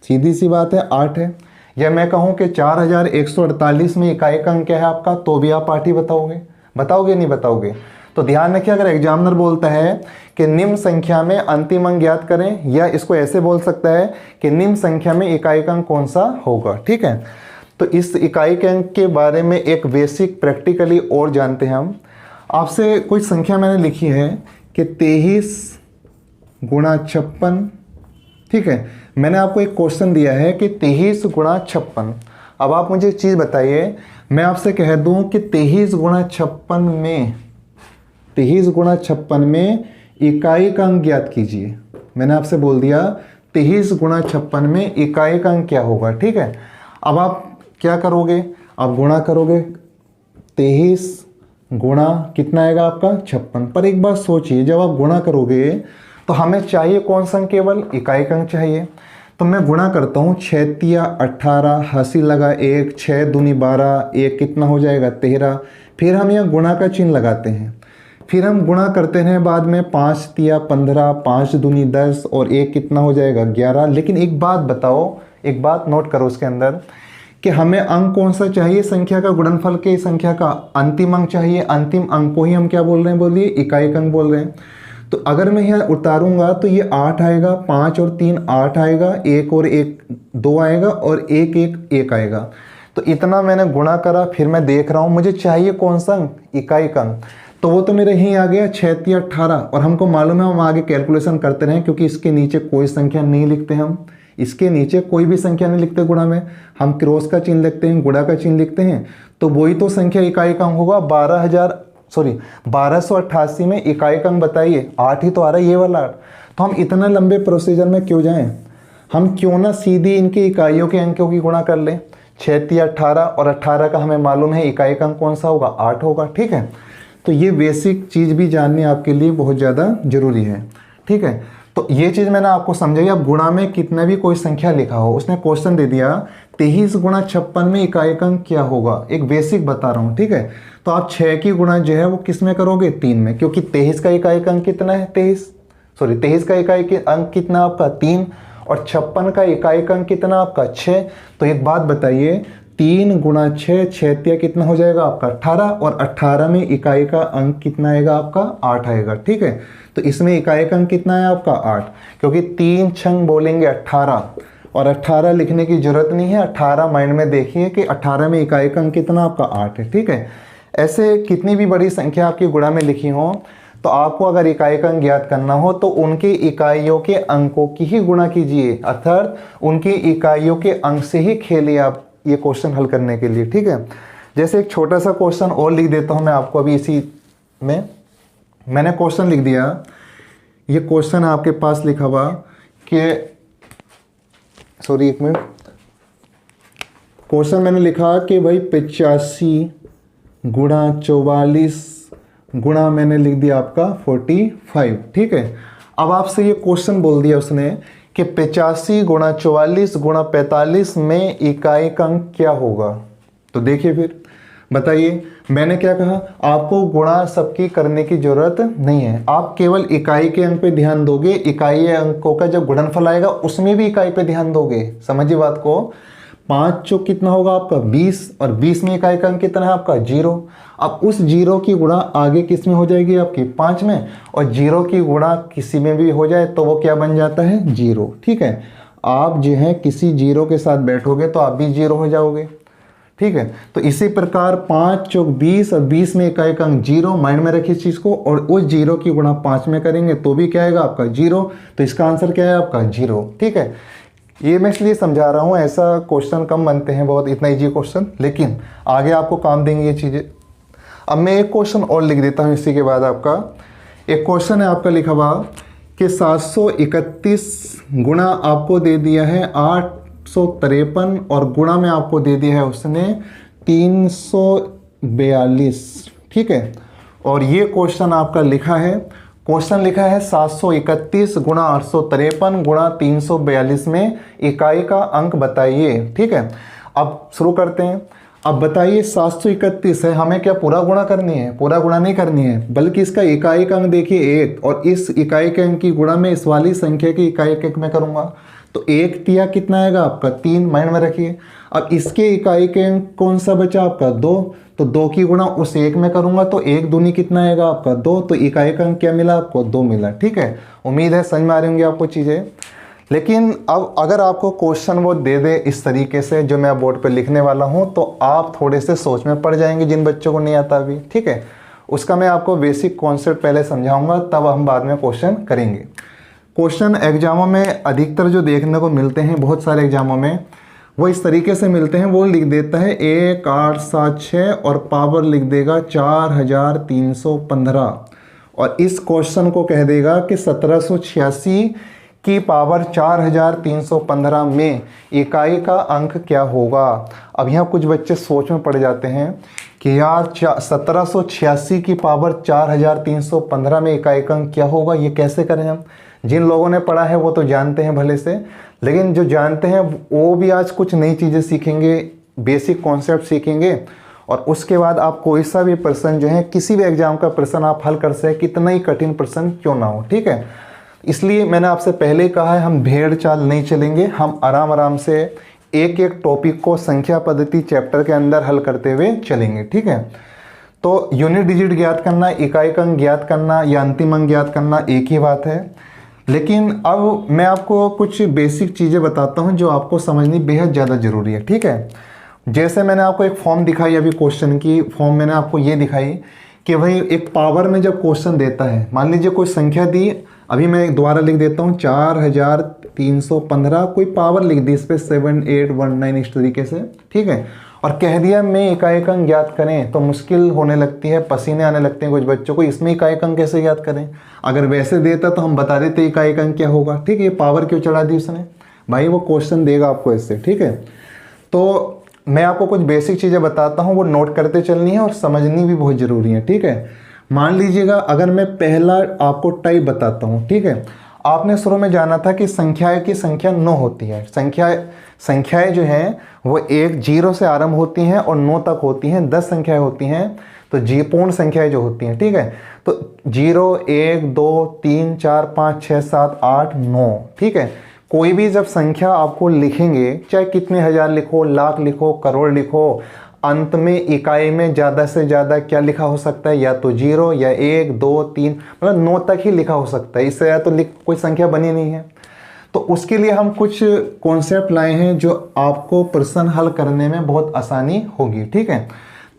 Speaker 1: सीधी सी बात है 8 है। या मैं कहूं कि 4148 में इकाई का अंक क्या है आपका, तो भी आप 8 ही बताओगे नहीं बताओगे। तो ध्यान रखिए, अगर एग्जामिनर बोलता है कि निम्न संख्या में अंतिम अंक ज्ञात करें, या इसको ऐसे बोल सकता है कि निम्न संख्या में इकाई का अंक कौन सा होगा। ठीक है, तो इस इकाई के अंक के बारे में एक बेसिक प्रैक्टिकली और जानते हैं हम। आपसे कोई संख्या मैंने लिखी है कि 23 गुणा 56। ठीक है, मैंने आपको एक क्वेश्चन दिया है कि 23 गुणा 56। अब आप मुझे एक चीज़ बताइए, मैं आपसे कह दूं कि 23 गुणा 56 में इकाई का अंक ज्ञात कीजिए। मैंने आपसे बोल दिया 23 गुणा 56 में इकाई का अंक क्या होगा। ठीक है, अब आप क्या करोगे, आप गुणा करोगे। 23 गुणा कितना आएगा आपका 56। पर एक बात सोचिए, जब आप गुणा करोगे तो हमें चाहिए कौन सा अंक, केवल इकाई का अंक चाहिए। तो मैं गुणा करता हूँ, 6 तिया 18, हंसी लगा 1, 6 दूनी 12, 1 कितना हो जाएगा 13। फिर हम यहाँ गुणा का चिन्ह लगाते हैं, फिर हम गुणा करते हैं बाद में 5 तिया 15, 5 दूनी 10 और 1 कितना हो जाएगा 11। लेकिन एक बात बताओ, एक बात नोट करो उसके अंदर कि हमें अंक कौन सा चाहिए, संख्या का गुणनफल के संख्या का अंतिम अंक चाहिए। अंतिम अंक को ही हम क्या बोल रहे हैं, बोलिए इकाई का अंक बोल रहे हैं। तो अगर मैं यहाँ उतारूंगा तो ये 8 आएगा, 5 और 3 8 आएगा, 1 और 1 2 आएगा और 1 1 1 आएगा। तो इतना मैंने गुणा करा, फिर मैं देख रहा हूँ मुझे चाहिए कौन सा अंक, इकाई का अंक। तो वो तो मेरे यहीं आ गया 6 तिया 18। और हमको मालूम है हम आगे कैलकुलेशन करते रहें, क्योंकि इसके नीचे कोई संख्या नहीं लिखते, हम इसके नीचे कोई भी संख्या नहीं लिखते गुणा में, हम क्रॉस का चिन्ह लिखते हैं, गुणा का चिन्ह लिखते हैं। तो वही तो संख्या इकाई का अंक होगा। 1288 में इकाई का अंक बताइए, 8 ही तो आ रहा है, ये वाला 8। तो हम इतना लंबे प्रोसीजर में क्यों जाएं, हम क्यों ना सीधी इनकी इकाइयों के अंकों की गुणा कर लें। 6 तिया 18 और 18 का हमें मालूम है इकाई का अंक कौन सा होगा, 8 होगा। ठीक है, तो ये बेसिक चीज़ भी जाननी आपके लिए बहुत ज़्यादा ज़रूरी है। ठीक है, तो ये चीज़ मैंने आपको समझाई। अब गुणा में कितना भी कोई संख्या लिखा हो, उसने क्वेश्चन दे दिया 23 गुणा 56 में इकाई का अंक क्या होगा, एक बेसिक बता रहा हूँ। ठीक है, तो आप 6 की गुणा जो है वो किस में करोगे, 3 में, क्योंकि 23 का इकाई का अंक कितना है, 23 का इकाई के अंक कितना आपका 3 और 56 का इकाई का अंक कितना आपका 6। तो एक बात बताइए, 3 गुणा 6, 6 तिया कितना हो जाएगा आपका 18 और 18 में इकाई का अंक कितना आएगा आपका 8 आएगा। ठीक है, तो इसमें इकाई का अंक कितना है आपका 8, क्योंकि 3 छंग बोलेंगे 18 और 18 लिखने की जरूरत नहीं है, 18 माइंड में देखिए कि 18 में इकाई का अंक कितना आपका 8 है। ठीक है, ऐसे कितनी भी बड़ी संख्या आपकी गुणा में लिखी हो, तो आपको अगर इकाई का अंक ज्ञात करना हो तो उनके इकाइयों के अंकों की ही गुणा कीजिए, अर्थात उनकी इकाइयों के अंक से ही खेलिए आप ये क्वेश्चन हल करने के लिए। ठीक है, जैसे एक छोटा सा क्वेश्चन और लिख देता हूं मैं आपको अभी। इसी में मैंने क्वेश्चन लिख दिया, ये क्वेश्चन आपके पास लिखा हुआ कि, सॉरी एक मिनट, क्वेश्चन मैंने लिखा कि भाई 85 गुणा 44 गुणा मैंने लिख दिया आपका 45। ठीक है, अब आपसे ये क्वेश्चन बोल दिया उसने कि 85 गुणा 44 गुणा 45 में इकाई का अंक क्या होगा। तो देखिए फिर बताइए, मैंने क्या कहा, आपको गुणा सबकी करने की जरूरत नहीं है, आप केवल इकाई के अंक पे ध्यान दोगे। इकाई अंकों का जब गुणनफल आएगा उसमें भी इकाई पे ध्यान दोगे। समझिए बात को, 5 चौक कितना होगा आपका 20 और 20 में इकाई का अंक कितना है आपका 0। अब उस 0 की गुणा आगे किस में हो जाएगी आपकी 5 में, और 0 की गुणा किसी में भी हो जाए तो वो क्या बन जाता है 0। ठीक है, आप जो है किसी 0 के साथ बैठोगे तो आप भी 0 हो जाओगे। ठीक है, तो इसी प्रकार 5 चौक 20 और 20 में इकाई का अंक 0, माइंड में रखिए इस चीज़ को, और उस 0 की गुणा 5 में करेंगे तो भी क्या आएगा आपका 0। तो इसका आंसर क्या है आपका 0। ठीक है, ये मैं इसलिए समझा रहा हूँ, ऐसा क्वेश्चन कम बनते हैं बहुत, इतना इजी क्वेश्चन, लेकिन आगे आपको काम देंगे ये चीज़ें। अब मैं एक क्वेश्चन और लिख देता हूँ इसी के बाद। आपका एक क्वेश्चन है आपका लिखा हुआ कि 731 गुणा आपको दे दिया है 853 और गुणा में आपको दे दिया है उसने 342। ठीक है, और ये क्वेश्चन आपका लिखा है, क्वेश्चन लिखा है 731 गुणा 853 गुणा 342 में इकाई का अंक बताइए। ठीक है, अब शुरू करते हैं। अब बताइए 731 है, हमें क्या पूरा गुणा करनी है, पूरा गुणा नहीं करनी है, बल्कि इसका इकाई का अंक देखिए 1, और इस इकाई के अंक की गुणा में इस वाली संख्या की इकाई के अंक में करूंगा तो 1 तिया कितना आएगा आपका 3, माइंड में रखिए। अब इसके इकाई के अंक कौन सा बचा आपका 2, तो 2 की गुणा उस 1 में करूंगा तो 1 दूनी कितना आएगा आपका 2, तो इकाई का अंक क्या मिला आपको 2 मिला। ठीक है, उम्मीद है समझ में आ रही होंगी आपको चीज़ें। लेकिन अब अगर आपको क्वेश्चन वो दे दे इस तरीके से जो मैं बोर्ड पे लिखने वाला हूँ, तो आप थोड़े से सोच में पड़ जाएंगे जिन बच्चों को नहीं आता अभी। ठीक है, उसका मैं आपको बेसिक कॉन्सेप्ट पहले समझाऊंगा, तब हम बाद में क्वेश्चन करेंगे। क्वेश्चन एग्जामों में अधिकतर जो देखने को मिलते हैं, बहुत सारे एग्जामों में वो इस तरीके से मिलते हैं, वो लिख देता है 1876 और पावर लिख देगा 4315, और इस क्वेश्चन को कह देगा कि 1786 की पावर 4315 में इकाई का अंक क्या होगा। अब यहाँ कुछ बच्चे सोच में पड़ जाते हैं कि यार 1786 की पावर 4315 में इकाई का अंक क्या होगा, ये कैसे करें हम। जिन लोगों ने पढ़ा है वो तो जानते हैं भले से, लेकिन जो जानते हैं वो भी आज कुछ नई चीज़ें सीखेंगे, बेसिक कॉन्सेप्ट सीखेंगे, और उसके बाद आप कोई सा भी प्रश्न जो है, किसी भी एग्जाम का प्रश्न आप हल कर सकें, कितना ही कठिन प्रश्न क्यों ना हो। ठीक है, इसलिए मैंने आपसे पहले ही कहा है, हम भेड़ चाल नहीं चलेंगे, हम आराम आराम से एक एक टॉपिक को संख्या पद्धति चैप्टर के अंदर हल करते हुए चलेंगे। ठीक है, तो यूनिट डिजिट ज्ञात करना, इकाई का अंक ज्ञात करना या अंतिम अंक ज्ञात करना एक ही बात है। लेकिन अब मैं आपको कुछ बेसिक चीज़ें बताता हूं जो आपको समझनी बेहद ज़्यादा ज़रूरी है। ठीक है, जैसे मैंने आपको एक फॉर्म दिखाई अभी, क्वेश्चन की फॉर्म मैंने आपको ये दिखाई कि भाई एक पावर में जब क्वेश्चन देता है, मान लीजिए कोई संख्या दी, अभी मैं दोबारा लिख देता हूँ 4315, कोई पावर लिख दी इस पर 7819 इस तरीके से। ठीक है, और कह दिया मैं इकाई का अंक ज्ञात करें, तो मुश्किल होने लगती है, पसीने आने लगते हैं कुछ बच्चों को, इसमें इकाई का अंक कैसे ज्ञात करें। अगर वैसे देता तो हम बता देते इकाई का अंक क्या होगा। ठीक है, ये पावर क्यों चढ़ा दी उसने, भाई वो क्वेश्चन देगा आपको इससे। ठीक है, तो मैं आपको कुछ बेसिक चीज़ें बताता हूँ, वो नोट करते चलनी है और समझनी भी बहुत ज़रूरी है, ठीक है। मान लीजिएगा अगर मैं पहला आपको टाइप बताता हूँ, ठीक है। आपने शुरू में जाना था कि संख्याएं की संख्या 9 होती है। संख्याएं जो हैं वो 0 से आरंभ होती हैं और 9 तक होती हैं। 10 संख्याएं होती हैं तो पूर्ण संख्याएं जो होती हैं, ठीक है। तो 0, 1, 2, 3, 4, 5, 6, 7, 8, 9, ठीक है। कोई भी जब संख्या आपको लिखेंगे, चाहे कितने हजार लिखो, लाख लिखो, करोड़ लिखो, अंत में इकाई में ज़्यादा से ज़्यादा क्या लिखा हो सकता है, या तो 0 या 1, 2, 3, मतलब 9 तक ही लिखा हो सकता है। इससे ज़्यादा तो कोई संख्या बनी नहीं है। तो उसके लिए हम कुछ कॉन्सेप्ट लाए हैं जो आपको प्रश्न हल करने में बहुत आसानी होगी, ठीक है।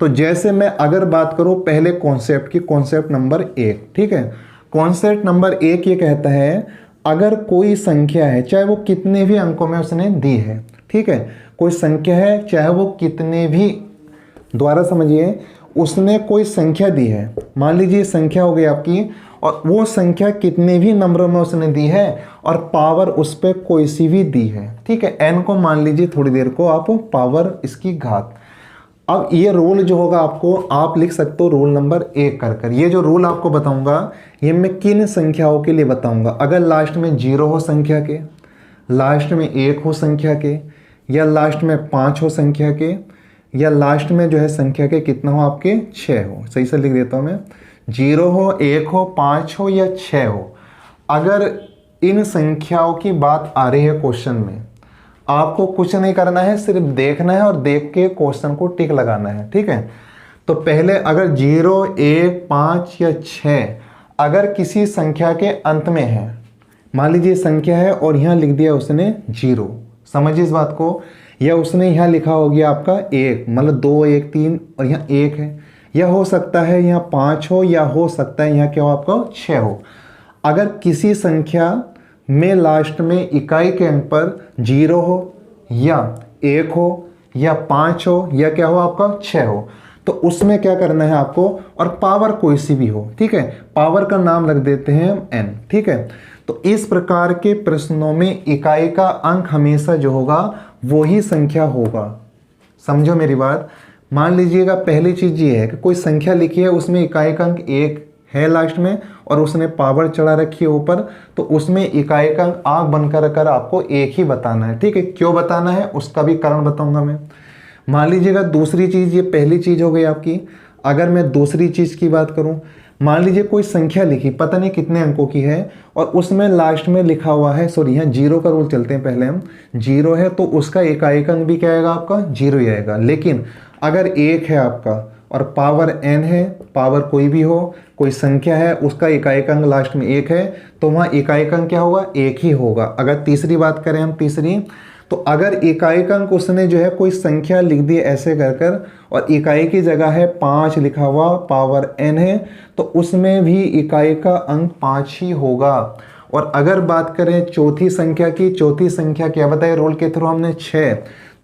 Speaker 1: तो जैसे मैं अगर बात करूं पहले कॉन्सेप्ट की, कॉन्सेप्ट नंबर 1, ठीक है। कॉन्सेप्ट नंबर 1 ये कहता है अगर कोई संख्या है, चाहे वो कितने भी अंकों में उसने दी है, ठीक है। कोई संख्या है चाहे वो कितने भी, दोबारा समझिए, उसने कोई संख्या दी है, मान लीजिए संख्या हो गई आपकी, और वो संख्या कितने भी नंबरों में उसने दी है और पावर उस पर कोई सी भी दी है, ठीक है। n को मान लीजिए थोड़ी देर को आप पावर इसकी घात। अब ये रूल जो होगा आपको, आप लिख सकते हो रूल नंबर 1 कर। ये जो रूल आपको बताऊंगा ये मैं किन संख्याओं के लिए बताऊंगा। अगर लास्ट में 0 हो संख्या के, लास्ट में 1 हो संख्या के, या लास्ट में 5 हो संख्या के, या लास्ट में जो है संख्या के कितना हो आपके 6 हो। सही से लिख देता हूँ मैं, 0 हो, 1 हो, 5 हो या 6 हो। अगर इन संख्याओं की बात आ रही है क्वेश्चन में, आपको कुछ नहीं करना है, सिर्फ देखना है और देख के क्वेश्चन को टिक लगाना है, ठीक है। तो पहले अगर 0, 1, 5 या 6 अगर किसी संख्या के अंत में है, मान लीजिए संख्या है और यहाँ लिख दिया उसने 0, समझिए इस बात को, या उसने यहाँ लिखा हो गया आपका 1, मतलब 2, 1, 3 और यहाँ 1 है, या हो सकता है यहाँ 5 हो, या हो सकता है यहाँ क्या हो आपका 6 हो। अगर किसी संख्या में लास्ट में इकाई के अंक पर 0 हो या 1 हो या 5 हो या क्या हो आपका 6 हो, तो उसमें क्या करना है आपको, और पावर कोई सी भी हो, ठीक है। पावर का नाम रख देते हैं n, ठीक है। तो इस प्रकार के प्रश्नों में इकाई का अंक हमेशा जो होगा वही संख्या होगा। समझो मेरी बात। मान लीजिएगा पहली चीज ये है कि कोई संख्या लिखी है, उसमें इकाई का अंक 1 है लास्ट में और उसने पावर चढ़ा रखी है ऊपर, तो उसमें इकाई का अंक आंख बंद कर आपको 1 ही बताना है, ठीक है। क्यों बताना है उसका भी कारण बताऊंगा मैं। मान लीजिएगा दूसरी चीज, ये पहली चीज हो गई आपकी। अगर मैं दूसरी चीज की बात करूं, मान लीजिए कोई संख्या लिखी, पता नहीं कितने अंकों की है, और उसमें लास्ट में लिखा हुआ है, सॉरी यहाँ 0 का रूल चलते हैं पहले हम, 0 है तो उसका इकाई का अंक भी क्या आएगा आपका 0 ही आएगा। लेकिन अगर 1 है आपका और पावर n है, पावर कोई भी हो, कोई संख्या है, उसका इकाई का अंक लास्ट में 1 है, तो वहाँ इकाई का अंक क्या होगा 1 ही होगा। अगर तीसरी बात करें हम, तीसरी, तो अगर इकाई का अंक उसने जो है कोई संख्या लिख दी ऐसे कर और इकाई की जगह है 5 लिखा हुआ, पावर n है, तो उसमें भी इकाई का अंक 5 ही होगा। और अगर बात करें चौथी संख्या की, चौथी संख्या क्या बताए रूल के थ्रू हमने 6,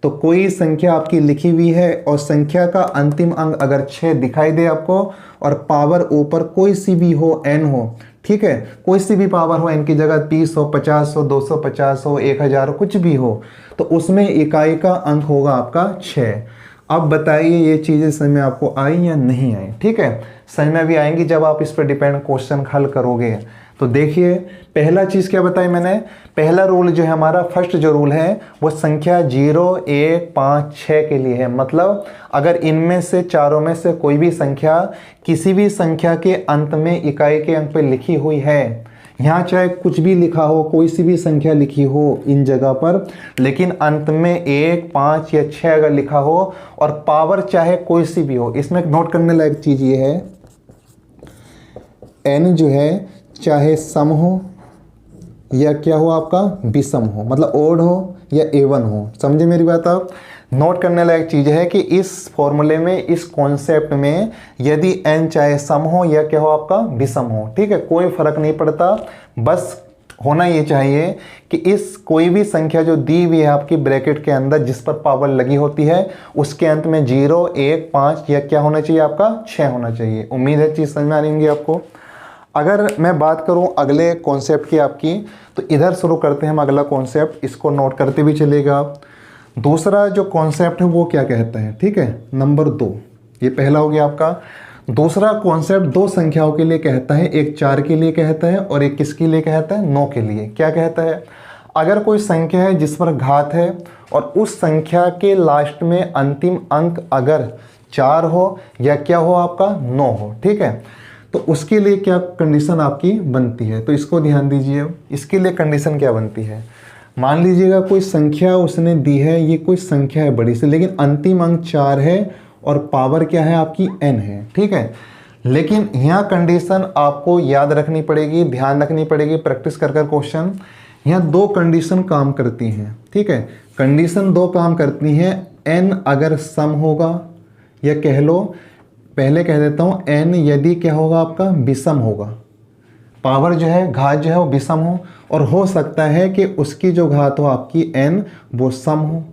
Speaker 1: तो कोई संख्या आपकी लिखी हुई है और संख्या का अंतिम अंक अगर 6 दिखाई दे आपको और पावर ऊपर कोई सी भी हो, n हो, ठीक है, कोई सी भी पावर हो, n की जगह 30 हो, 50 हो, 250 हो, 1000 हो, कुछ भी हो, तो उसमें इकाई का अंक होगा आपका 6। अब बताइए ये चीज़ें समझ में आपको आई या नहीं आई, ठीक है। समझ में भी आएंगी जब आप इस पर डिपेंड क्वेश्चन हल करोगे। तो देखिए पहला चीज़ क्या बताई मैंने, पहला रूल जो है हमारा, फर्स्ट जो रूल है वो संख्या 0, 1, 5, 6 के लिए है। मतलब अगर इनमें से चारों में से कोई भी संख्या किसी भी संख्या के अंत में इकाई के अंक पे लिखी हुई है, यहाँ चाहे कुछ भी लिखा हो, कोई सी भी संख्या लिखी हो इन जगह पर, लेकिन अंत में 1, 5 या 6 अगर लिखा हो और पावर चाहे कोई सी भी हो, इसमें नोट करने लायक चीज़ ये है, n जो है चाहे सम हो या क्या हो आपका विषम हो, मतलब ओड हो या एवन हो। समझे मेरी बात आप। नोट करने लायक चीज़ है कि इस फॉर्मूले में, इस कॉन्सेप्ट में, यदि n चाहे सम हो या क्या हो आपका विषम हो, ठीक है, कोई फर्क नहीं पड़ता। बस होना ये चाहिए कि इस कोई भी संख्या जो दी हुई है आपकी ब्रैकेट के अंदर जिस पर पावर लगी होती है, उसके अंत में 0, 1, 5 या क्या होना चाहिए आपका 6 होना चाहिए। उम्मीद है चीज़ समझ में आ रही होंगी आपको। अगर मैं बात करूं अगले कॉन्सेप्ट की आपकी, तो इधर शुरू करते हैं हम अगला कॉन्सेप्ट, इसको नोट करते भी चलेगा आप। दूसरा जो कॉन्सेप्ट है वो क्या कहता है, ठीक है, नंबर 2, ये पहला हो गया आपका। दूसरा कॉन्सेप्ट दो संख्याओं के लिए कहता है, एक 4 के लिए कहता है और एक किसके लिए कहता है, 9 के लिए। क्या कहता है, अगर कोई संख्या है जिस पर घात है और उस संख्या के लास्ट में अंतिम अंक अगर 4 हो या क्या हो आपका 9 हो, ठीक है, तो उसके लिए क्या कंडीशन आपकी बनती है। तो इसको ध्यान दीजिए, इसके लिए कंडीशन क्या बनती है। मान लीजिएगा कोई संख्या उसने दी है, ये कोई संख्या है बड़ी सी, लेकिन अंतिम अंक 4 है और पावर क्या है आपकी n है, ठीक है। लेकिन यहाँ कंडीशन आपको याद रखनी पड़ेगी, ध्यान रखनी पड़ेगी, प्रैक्टिस कर क्वेश्चन। यहाँ दो कंडीशन काम करती हैं, ठीक है, कंडीशन दो काम करती हैं। n अगर सम होगा, या कह लो, पहले कह देता हूँ, n यदि क्या होगा आपका विषम होगा, पावर जो है घात जो है वो विषम हो और हो सकता है कि उसकी जो घात हो आपकी n वो सम हो,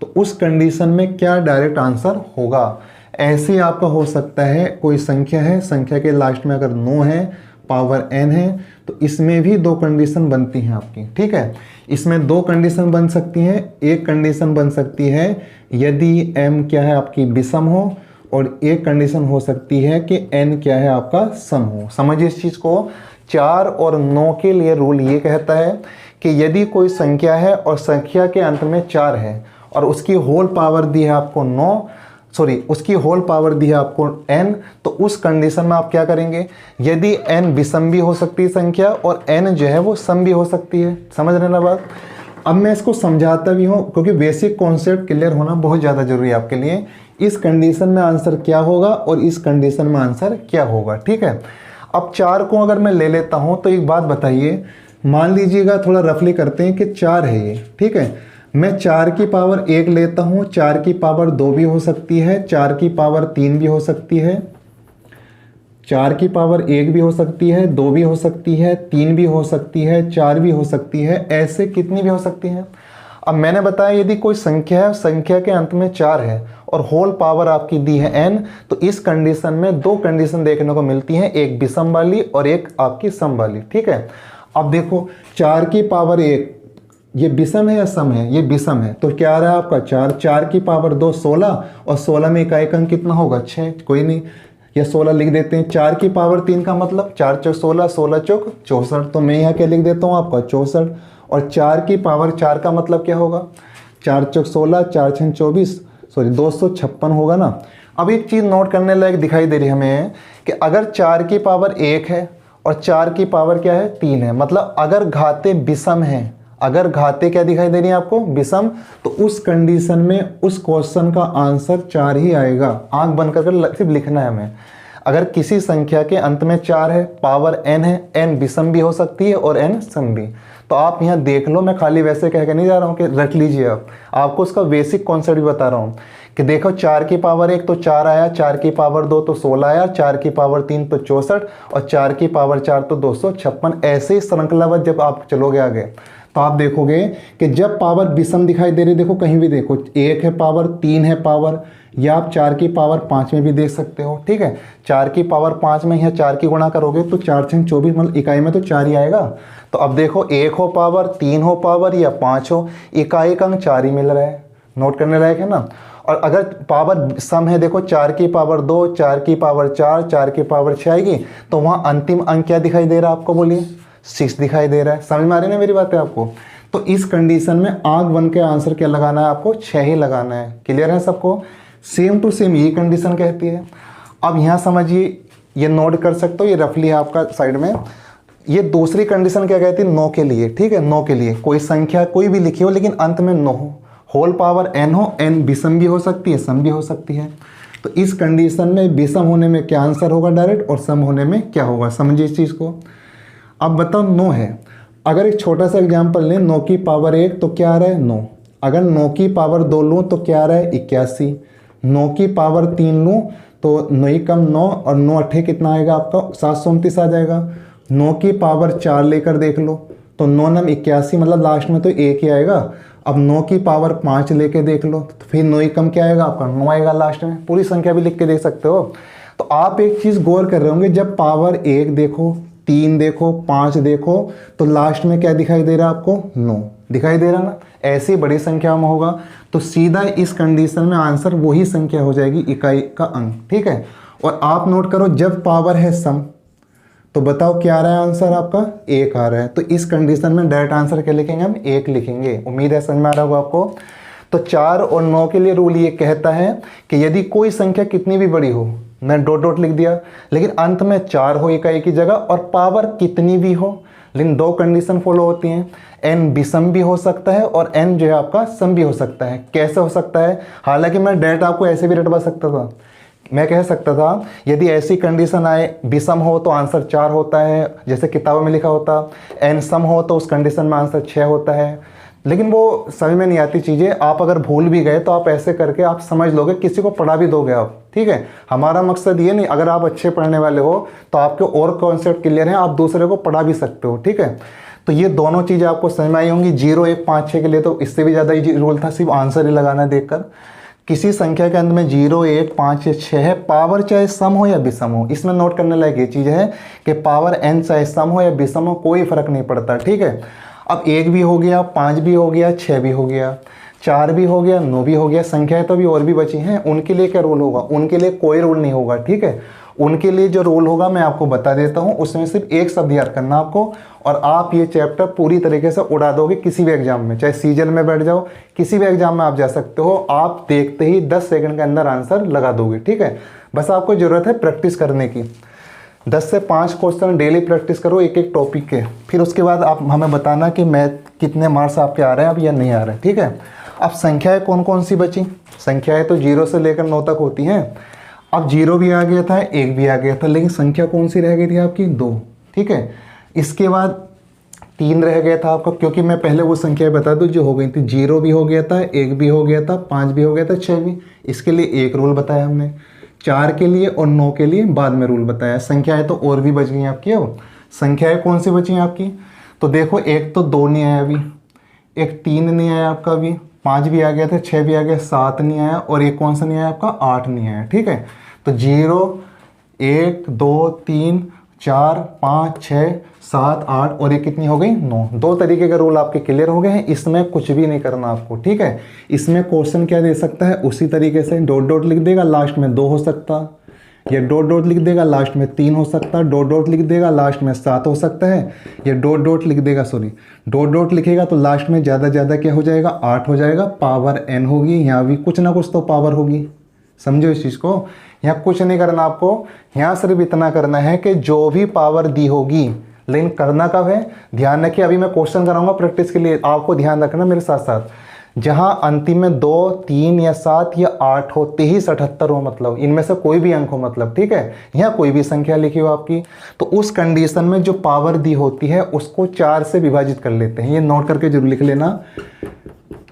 Speaker 1: तो उस कंडीशन में क्या डायरेक्ट आंसर होगा। ऐसे आपका हो सकता है कोई संख्या है, संख्या के लास्ट में अगर 9 है, पावर n है, तो इसमें भी दो कंडीशन बनती हैं आपकी, ठीक है। इसमें दो कंडीशन बन सकती हैं। एक कंडीशन बन सकती है यदि m क्या है आपकी विषम हो, और एक कंडीशन हो सकती है कि n क्या है आपका सम हो। समझिए इस चीज़ को। 4 और 9 के लिए रूल ये कहता है कि यदि कोई संख्या है और संख्या के अंत में 4 है और उसकी होल पावर दी है आपको 9, उसकी होल पावर दी है आपको n, तो उस कंडीशन में आप क्या करेंगे, यदि n विषम भी हो सकती है संख्या और n जो है वो सम भी हो सकती है। समझ रहे ना बात। अब मैं इसको समझाता भी हूँ क्योंकि बेसिक कॉन्सेप्ट क्लियर होना बहुत ज़्यादा जरूरी है आपके लिए। इस कंडीशन में आंसर क्या होगा और इस कंडीशन में आंसर क्या होगा, ठीक है। अब 4 को अगर मैं ले लेता हूँ तो एक बात बताइए, मान लीजिएगा, थोड़ा रफली करते हैं कि 4 है ये, ठीक है, मैं 4 की पावर 1 लेता हूँ, 4 की पावर 2 भी हो सकती है, 4 की पावर 3 भी हो सकती है, 4 की पावर 1 भी हो सकती है, 2 भी हो सकती है, 3 भी हो सकती है, 4 भी हो सकती है, ऐसे कितनी भी हो सकती हैं। अब मैंने बताया यदि कोई संख्या है, संख्या के अंत में 4 है और होल पावर आपकी दी है n, तो इस कंडीशन में दो कंडीशन देखने को मिलती हैं, एक विषम वाली और एक आपकी सम वाली, ठीक है। अब देखो 4 की पावर 1 ये विषम है या सम है, ये विषम है, तो क्या आ रहा है आपका 4, 4 की पावर 2 16 और 16 में इकाई अंक कितना होगा 6, कोई नहीं, या 16 लिख देते हैं। 4 की पावर 3 का मतलब 4 चौक 16, 16 चौक 64, तो मैं यहाँ क्या लिख देता हूँ आपका 64, और 4 की पावर 4 का मतलब क्या होगा, 4 चौक 16, 4 छः 24, 256 होगा ना। अब एक चीज़ नोट करने लायक दिखाई दे रही है हमें कि अगर 4 की पावर 1 है और 4 की पावर क्या है 3 है, मतलब अगर घाते विषम हैं, अगर घाते क्या दिखाई दे रही है आपको विषम, तो उस कंडीशन में उस क्वेश्चन का आंसर 4 ही आएगा। आंख बंद कर सिर्फ लिखना है हमें। अगर किसी संख्या के अंत में 4 है, पावर n है, n विषम भी हो सकती है और n सम भी, तो आप यहाँ देख लो, मैं खाली वैसे कह के नहीं जा रहा हूँ कि रट लीजिए आप, आपको उसका बेसिक कॉन्सेप्ट भी बता रहा हूँ कि देखो 4 की पावर 1 तो 4 आया, 4 की पावर 2 तो 16 आया, 4 की पावर 3 तो 64 और 4 की पावर 4 तो 256। ऐसे ही श्रृंखलाबद्ध जब आप चलोगे आगे तो आप देखोगे कि जब पावर विषम दिखाई दे रही, देखो कहीं भी देखो 1 है पावर, 3 है पावर, या आप 4 की पावर 5 में भी देख सकते हो, ठीक है। 4 की पावर 5 में यहाँ 4 की गुणा करोगे तो 4 छः 24, मतलब इकाई में तो 4 ही आएगा। तो अब देखो 1 हो पावर, 3 हो पावर या 5 हो, इकाई का अंक 4 ही मिल रहा है। नोट करने लायक है ना। और अगर पावर सम है, देखो 4 की पावर 2, 4 की पावर 4, 4 की पावर 6 आएगी, तो वहाँ अंतिम अंक क्या दिखाई दे रहा है आपको, बोलिए 6 दिखाई दे रहा है। समझ में आ रही है ना मेरी बातें आपको। तो इस कंडीशन में आंख बंद के आंसर क्या लगाना है आपको, 6 ही लगाना है। क्लियर है सबको। सेम टू सेम ये कंडीशन कहती है। अब यहाँ समझिए, ये नोट कर सकते हो, ये रफली है आपका साइड में। ये दूसरी कंडीशन क्या कहती है, 9 के लिए, ठीक है। 9 के लिए कोई संख्या कोई भी लिखी हो लेकिन अंत में 9 हो, होल पावर n हो, n विषम भी हो सकती है, सम भी हो सकती है। तो इस कंडीशन में विषम होने में क्या आंसर होगा डायरेक्ट, और सम होने में क्या होगा, समझिए इस चीज़ को। अब बताओ 9 है, अगर एक छोटा सा एग्जाम्पल लें, 9 की पावर 1 तो क्या आ रहा है 9, अगर 9 की पावर 2 लूँ तो क्या आ रहा है 81, 9 की पावर 3 लूँ तो 9 कम 9 और 9 अट्ठे कितना आएगा आपका 729 आ जाएगा। 9 की पावर 4 लेकर देख लो तो 9 नम 81, मतलब लास्ट में तो 1 ही आएगा। अब 9 की पावर 5 लेके देख लो तो फिर 9 कम क्या आएगा आपका 9 आएगा लास्ट में। पूरी संख्या भी लिख के देख सकते हो। तो आप एक चीज़ गौर कर रहे होंगे, जब पावर 1 देखो 3 देखो, 5 देखो, तो लास्ट में क्या दिखाई दे रहा है आपको? 9 दिखाई दे रहा ना। ऐसी बड़ी संख्या में होगा तो सीधा इस कंडीशन में आंसर वही संख्या हो जाएगी, इकाई का अंक। ठीक है, और आप नोट करो जब पावर है सम, तो बताओ क्या आ रहा है आंसर आपका? 1 आ रहा है। तो इस कंडीशन में डायरेक्ट आंसर क्या लिखेंगे हम? 1 लिखेंगे। उम्मीद है समझ में आ रहा होगा आपको। तो 4 और 9 के लिए रूल ये कहता है कि यदि कोई संख्या कितनी भी बड़ी हो, मैं डॉट डॉट लिख दिया, लेकिन अंत में 4 हो इकाई की जगह और पावर कितनी भी हो, लेकिन 2 कंडीशन फॉलो होती हैं। n विषम भी हो सकता है और n जो है आपका सम भी हो सकता है। कैसे हो सकता है? हालांकि मैं डायरेक्ट आपको ऐसे भी रटवा सकता था। मैं कह सकता था यदि ऐसी कंडीशन आए, विषम हो तो आंसर 4 होता है, जैसे किताबों में लिखा होता, n सम हो तो उस कंडीशन में आंसर 6 होता है। लेकिन वो समझ में नहीं आती चीज़ें। आप अगर भूल भी गए तो आप ऐसे करके आप समझ लोगे, किसी को पढ़ा भी दोगे आप। ठीक है, हमारा मकसद ये नहीं, अगर आप अच्छे पढ़ने वाले हो तो आपके और कॉन्सेप्ट क्लियर हैं, आप दूसरे को पढ़ा भी सकते हो। ठीक है, तो ये दोनों चीज़ें आपको समझ में आई होंगी। 0, 1, 5, 6 के लिए तो इससे भी ज़्यादा ही रूल था, सिर्फ आंसर ही लगाना देखकर। किसी संख्या के अंत में 0, 1, 5 या 6 है, पावर चाहे सम हो या विषम हो। इसमें नोट करने लायक ये चीज़ है कि पावर n चाहे सम हो या विषम हो, कोई फर्क नहीं पड़ता। ठीक है, अब 1 भी हो गया, 5 भी हो गया, 6 भी हो गया, 4 भी हो गया, 9 भी हो गया, संख्याएं तो अभी और भी बची हैं। उनके लिए क्या रूल होगा? उनके लिए कोई रूल नहीं होगा। ठीक है, उनके लिए जो रूल होगा मैं आपको बता देता हूँ, उसमें सिर्फ एक शब्द याद करना आपको, और आप ये चैप्टर पूरी तरीके से उड़ा दोगे किसी भी एग्जाम में, चाहे सीजल में बैठ जाओ, किसी भी एग्जाम में आप जा सकते हो। आप देखते ही 10 सेकंड के अंदर आंसर लगा दोगे। ठीक है, बस आपको ज़रूरत है प्रैक्टिस करने की। 10 से 5 क्वेश्चन डेली प्रैक्टिस करो एक एक टॉपिक के, फिर उसके बाद आप हमें बताना कि मैथ कितने मार्क्स आपके आ रहे हैं अब या नहीं आ रहे हैं। ठीक है, अब संख्याएं कौन कौन सी बची? संख्याएं तो 0 से लेकर 9 तक होती हैं। अब 0 भी आ गया था, 1 भी आ गया था, लेकिन संख्या कौन सी रह गई थी आपकी? 2। ठीक है, इसके बाद 3 रह गया था आपका, क्योंकि मैं पहले वो संख्याएं बता दूं जो हो गई थी। 0 भी हो गया था, 1 भी हो गया था, 5 भी हो गया था, 6 भी। इसके लिए एक रूल बताया हमने, 4 के लिए और 9 के लिए बाद में रूल बताया। संख्याएं तो और भी बच गई आपकी। अब संख्याएं कौन सी बची हैं आपकी? तो देखो, एक तो 2 नहीं आया अभी, एक 3 नहीं आया आपका अभी, 5 भी आ गया था, 6 भी आ गया, 7 नहीं आया, और एक कौन सा नहीं आया आपका? 8 नहीं आया। ठीक है, तो 0, 1, 2, 3, 4, 5, 6, 7, 8 और ये कितनी हो गई? 9। 2 तरीके के रूल आपके क्लियर हो गए हैं। इसमें कुछ भी नहीं करना आपको। ठीक है, इसमें क्वेश्चन क्या दे सकता है? उसी तरीके से डॉट डॉट लिख देगा, लास्ट में 2 हो सकता, या डॉट डॉट लिख देगा, लास्ट में 3 हो सकता, डॉट डॉट लिख देगा, लास्ट में 7 हो सकता है, या डॉट डॉट लिख देगा, डॉट डॉट लिखेगा तो लास्ट में ज़्यादा क्या हो जाएगा? 8 हो जाएगा, पावर n होगी। यहाँ भी कुछ ना कुछ तो पावर होगी, समझो इस चीज़ को। यहाँ कुछ नहीं करना आपको, यहाँ सिर्फ इतना करना है कि जो भी पावर दी होगी, लेकिन करना कब है? ध्यान रखिए, अभी मैं क्वेश्चन कराऊंगा प्रैक्टिस के लिए, आपको ध्यान रखना मेरे साथ साथ। जहां अंतिम में 2, 3 या 7 या 8 हो, 23, 78 हो, मतलब इनमें से कोई भी अंक हो, मतलब ठीक है, यहाँ कोई भी संख्या लिखी हो आपकी, तो उस कंडीशन में जो पावर दी होती है उसको 4 से विभाजित कर लेते हैं। ये नोट करके जरूर लिख लेना,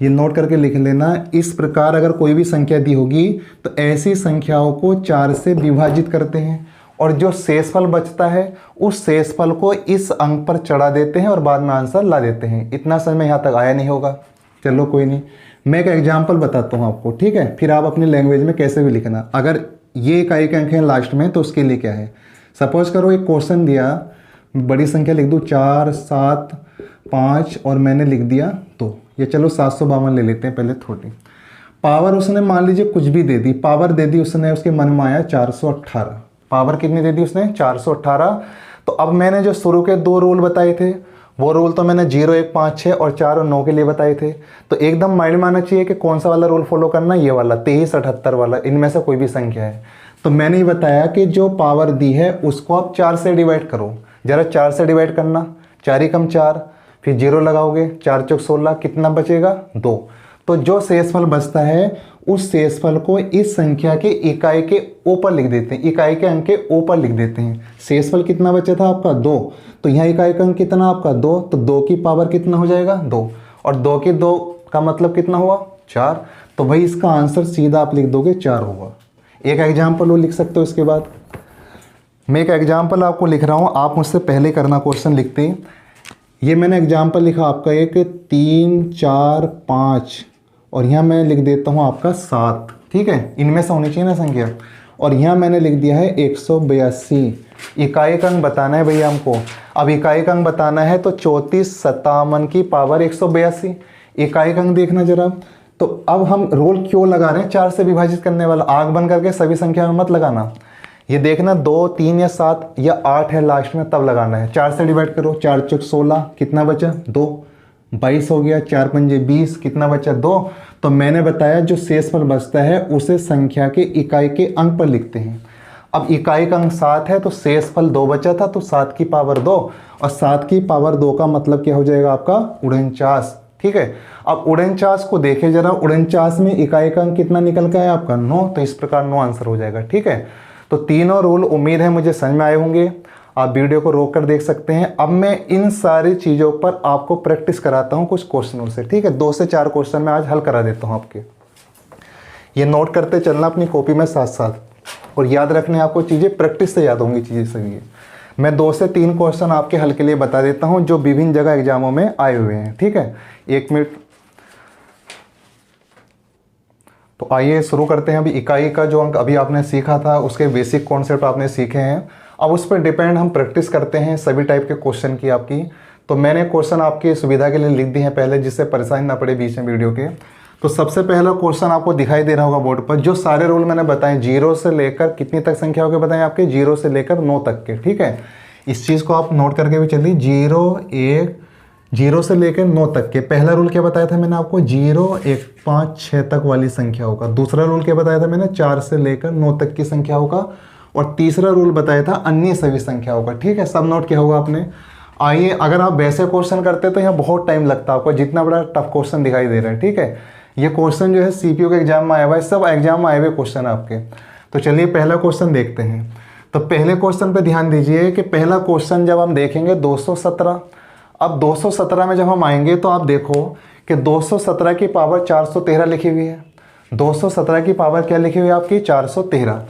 Speaker 1: ये नोट करके लिख लेना। इस प्रकार अगर कोई भी संख्या दी होगी तो ऐसी संख्याओं को 4 से विभाजित करते हैं, और जो शेषफल बचता है उस शेषफल को इस अंक पर चढ़ा देते हैं और बाद में आंसर ला देते हैं। इतना समय यहाँ तक आया नहीं होगा, चलो कोई नहीं, मैं एक एग्जाम्पल बताता हूँ आपको, ठीक है, फिर आप अपनी लैंग्वेज में कैसे भी लिखना। अगर ये इकाई के अंक हैं लास्ट में तो उसके लिए क्या है, सपोज करो एक क्वेश्चन दिया, बड़ी संख्या लिख दूँ 4, 7, 5 और मैंने लिख दिया 2, ये चलो 752 ले लेते हैं पहले थोड़ी। पावर उसने मान लीजिए कुछ भी दे दी, पावर दे दी उसने, उसके मन में आया 418, पावर कितनी दे दी उसने 418। तो अब मैंने जो शुरू के 2 रूल बताए थे वो रूल तो मैंने 0, 1, 5, 6 और 4 और 9 के लिए बताए थे, तो एकदम माइंड में आना चाहिए कि कौन सा वाला रूल फॉलो करना, ये वाला 23, 78 वाला, इनमें से कोई भी संख्या है। तो मैंने ही बताया कि जो पावर दी है उसको आप 4 से डिवाइड करो, जरा 4 से डिवाइड करना, 4 ही कम 4, फिर 0 लगाओगे, 4 चौक 16, कितना बचेगा 2। तो जो शेषफल बचता है उस शेषफल को इस संख्या के इकाई के ऊपर लिख देते हैं, इकाई के अंक के ऊपर लिख देते हैं। शेषफल कितना बचा था आपका 2, तो यहाँ इकाई का अंक कितना आपका 2, तो 2 की पावर कितना हो जाएगा 2, और 2 के 2 का मतलब कितना हुआ 4, तो भाई इसका आंसर सीधा आप लिख दोगे 4 होगा। एक एग्जाम्पल वो लिख सकते हो। इसके बाद मैं एक एग्जाम्पल आपको लिख रहा हूँ, आप मुझसे पहले करना क्वेश्चन लिखते हैं। ये मैंने एग्जाम्पल लिखा आपका एक 3, 4, 5 और यहाँ मैं लिख देता हूँ आपका 7, ठीक है, इनमें से होनी चाहिए ना संख्या, और यहाँ मैंने लिख दिया है 182। इकाई का अंक बताना है भैया हमको। अब इकाई का अंक बताना है तो 3457 की पावर 182 इकाई का अंक देखना जरा। तो अब हम रोल क्यों लगा रहे हैं, 4 से विभाजित करने वाला, आंख बंद करके सभी संख्या में मत लगाना। ये देखना 2, 3 या 7 या 8 है लास्ट में तब लगाना है। 4 से डिवाइड करो, 4 चौक 16, कितना बचा 2, 22 हो गया, 4 पंजे 20, कितना बचा 2। तो मैंने बताया जो शेषफल बचता है उसे संख्या के इकाई के अंक पर लिखते हैं। अब इकाई का अंक 7 है तो शेषफल 2 बचा था तो 7 की पावर 2, और 7 की पावर 2 का मतलब क्या हो जाएगा आपका 49। ठीक है, अब 49 को देखें जरा, 49 में इकाई का अंक कितना निकल का है आपका 9, तो इस प्रकार 9 आंसर हो जाएगा। ठीक है, तो तीनों रूल उम्मीद है मुझे समझ में आए होंगे। आप वीडियो को रोक कर देख सकते हैं। अब मैं इन सारी चीज़ों पर आपको प्रैक्टिस कराता हूं कुछ क्वेश्चनों से। ठीक है, 2 से 4 क्वेश्चन मैं आज हल करा देता हूं आपके। ये नोट करते चलना अपनी कॉपी में साथ साथ, और याद रखने आपको चीज़ें, प्रैक्टिस से याद होंगी चीज़ें सभी। मैं 2 से 3 क्वेश्चन आपके हल के लिए बता देता हूं जो विभिन्न जगह एग्जामों में आए हुए हैं। ठीक है, 1 मिनट। तो आइए शुरू करते हैं। अभी इकाई का जो अंक अभी आपने सीखा था उसके बेसिक कॉन्सेप्ट आपने सीखे हैं, अब उस पर डिपेंड हम प्रैक्टिस करते हैं सभी टाइप के क्वेश्चन की आपकी। तो मैंने क्वेश्चन आपकी सुविधा के लिए लिख दिए हैं पहले, जिससे परेशानी ना पड़े बीच में वीडियो के। तो सबसे पहला क्वेश्चन आपको दिखाई दे रहा होगा बोर्ड पर, जो सारे रूल मैंने बताए 0 से लेकर कितनी तक संख्या हो के बताएं आपके, 0 से लेकर 9 तक के। ठीक है, इस चीज़ को आप नोट करके भी चलिए। 0, 1, 0 से लेकर 9 तक के। पहला रूल क्या बताया था मैंने आपको, 0, 1, 5, 6 तक वाली संख्या होगा। दूसरा रूल क्या बताया था मैंने, 4 से लेकर 9 तक की संख्या होगा। और तीसरा रूल बताया था अन्य सभी संख्या होगा। ठीक है, सब नोट किया होगा आपने। आइए, अगर आप वैसे क्वेश्चन करते तो यहाँ बहुत टाइम लगता है आपको, जितना बड़ा टफ क्वेश्चन दिखाई दे रहा है। ठीक है, ये क्वेश्चन जो है सीपीयू के एग्जाम में आया हुआ है, सब एग्जाम में आए हुए क्वेश्चन आपके। तो चलिए पहला क्वेश्चन देखते हैं। तो पहले क्वेश्चन पे ध्यान दीजिए कि पहला क्वेश्चन जब हम देखेंगे 217। अब 217 में जब हम आएंगे तो आप देखो कि 217 की पावर 413 लिखी हुई है। 217 की पावर क्या लिखी हुई है आपकी, 413।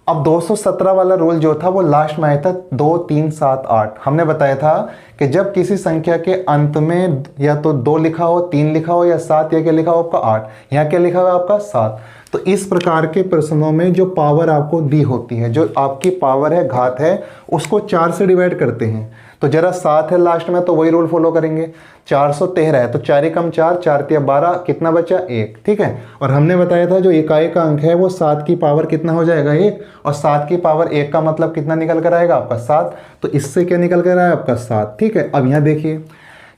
Speaker 1: अब 217 वाला रूल जो था वो लास्ट में आया था 2, 3, 7, 8। हमने बताया था कि जब किसी संख्या के अंत में या तो 2 लिखा हो, 3 लिखा हो या 7, या क्या लिखा हो आपका 8, यहाँ क्या लिखा हुआ आपका 7। तो इस प्रकार के प्रश्नों में जो पावर आपको दी होती है, जो आपकी पावर है, घात है, उसको 4 से डिवाइड करते हैं। तो जरा 7 है लास्ट में तो वही रूल फॉलो करेंगे। 413 है तो 4 ही कम 4, 4 तिया 12, कितना बचा 1। ठीक है, और हमने बताया था जो इकाई का अंक है वो 7 की पावर कितना हो जाएगा 1, और 7 की पावर 1 का मतलब कितना निकल कर आएगा आपका 7। तो इससे क्या निकल कर आएगा आपका 7। ठीक है, अब यहाँ देखिए,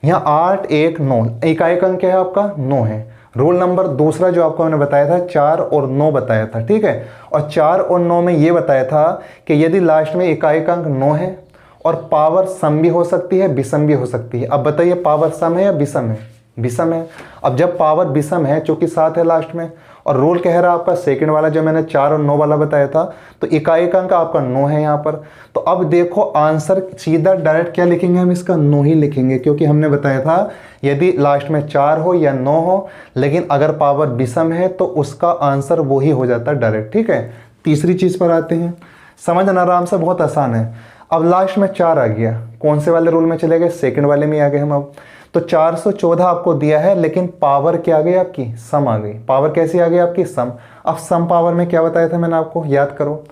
Speaker 1: यहाँ 8, 1, 9, इकाई का अंक क्या है आपका 9 है। रूल नंबर दूसरा जो आपको मैंने बताया था 4 और 9 बताया था। ठीक है, और 4 और 9 में ये बताया था कि यदि लास्ट में इकाई का अंक 9 है और पावर सम भी हो सकती है, विषम भी हो सकती है। अब बताइए पावर सम है या विषम है, विषम है। अब जब पावर विषम है, चूंकि 7 है लास्ट में, और रूल कह रहा है आपका सेकंड वाला जो मैंने 4 और 9 वाला बताया था, तो इकाई का अंक आपका 9 है यहाँ पर। तो अब देखो आंसर सीधा डायरेक्ट क्या लिखेंगे हम, इसका 9 ही लिखेंगे, क्योंकि हमने बताया था यदि लास्ट में 4 हो या 9 हो, लेकिन अगर पावर विषम है तो उसका आंसर वो ही हो जाता है डायरेक्ट। ठीक है, तीसरी चीज़ पर आते हैं, समझना आराम से, बहुत आसान है। अब लास्ट में 4 आ गया, कौन से वाले रूल में चले गए, सेकंड वाले में आ गए हम। अब तो 414 आपको दिया है, लेकिन पावर क्या आ गई आपकी, सम आ गई। पावर कैसी आ गई आपकी, सम। अब सम पावर में क्या बताया था मैंने आपको, याद करो।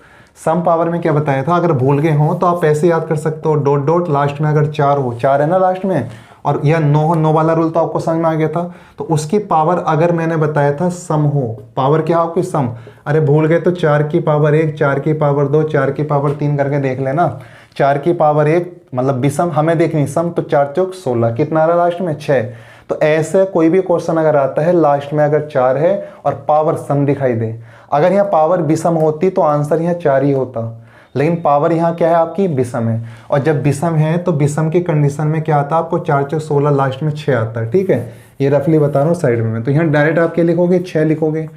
Speaker 1: सम पावर में क्या बताया था, अगर भूल गए हो तो आप ऐसे याद कर सकते हो, डॉट डॉट लास्ट में अगर 4 हो, 4 है ना लास्ट में, और यह 9 हो, 9 वाला रूल तो आपको समझ में आ गया था। तो उसकी पावर अगर मैंने बताया था सम हो, पावर क्या आपकी सम, अरे भूल गए तो 4 की पावर 1, 4 की पावर 2, 4 की पावर 3 करके देख लेना। 4 की पावर 1 मतलब विषम, हमें देखनी सम, तो 4 चौक 16, कितना रहा लास्ट में 6। तो ऐसे कोई भी क्वेश्चन अगर आता है लास्ट में अगर 4 है और पावर सम दिखाई दे, अगर यहाँ पावर विषम होती तो आंसर यहाँ 4 ही होता, लेकिन पावर यहाँ क्या है आपकी विषम है। और जब विषम है तो विषम की कंडीशन में क्या आता है आपको, 4 चौक 16 लास्ट में 6 आता है। ठीक है, ये रफली बता रहा हूँ साइड में। तो यहाँ डायरेक्ट आप क्या लिखोगे, 6 लिखोगे।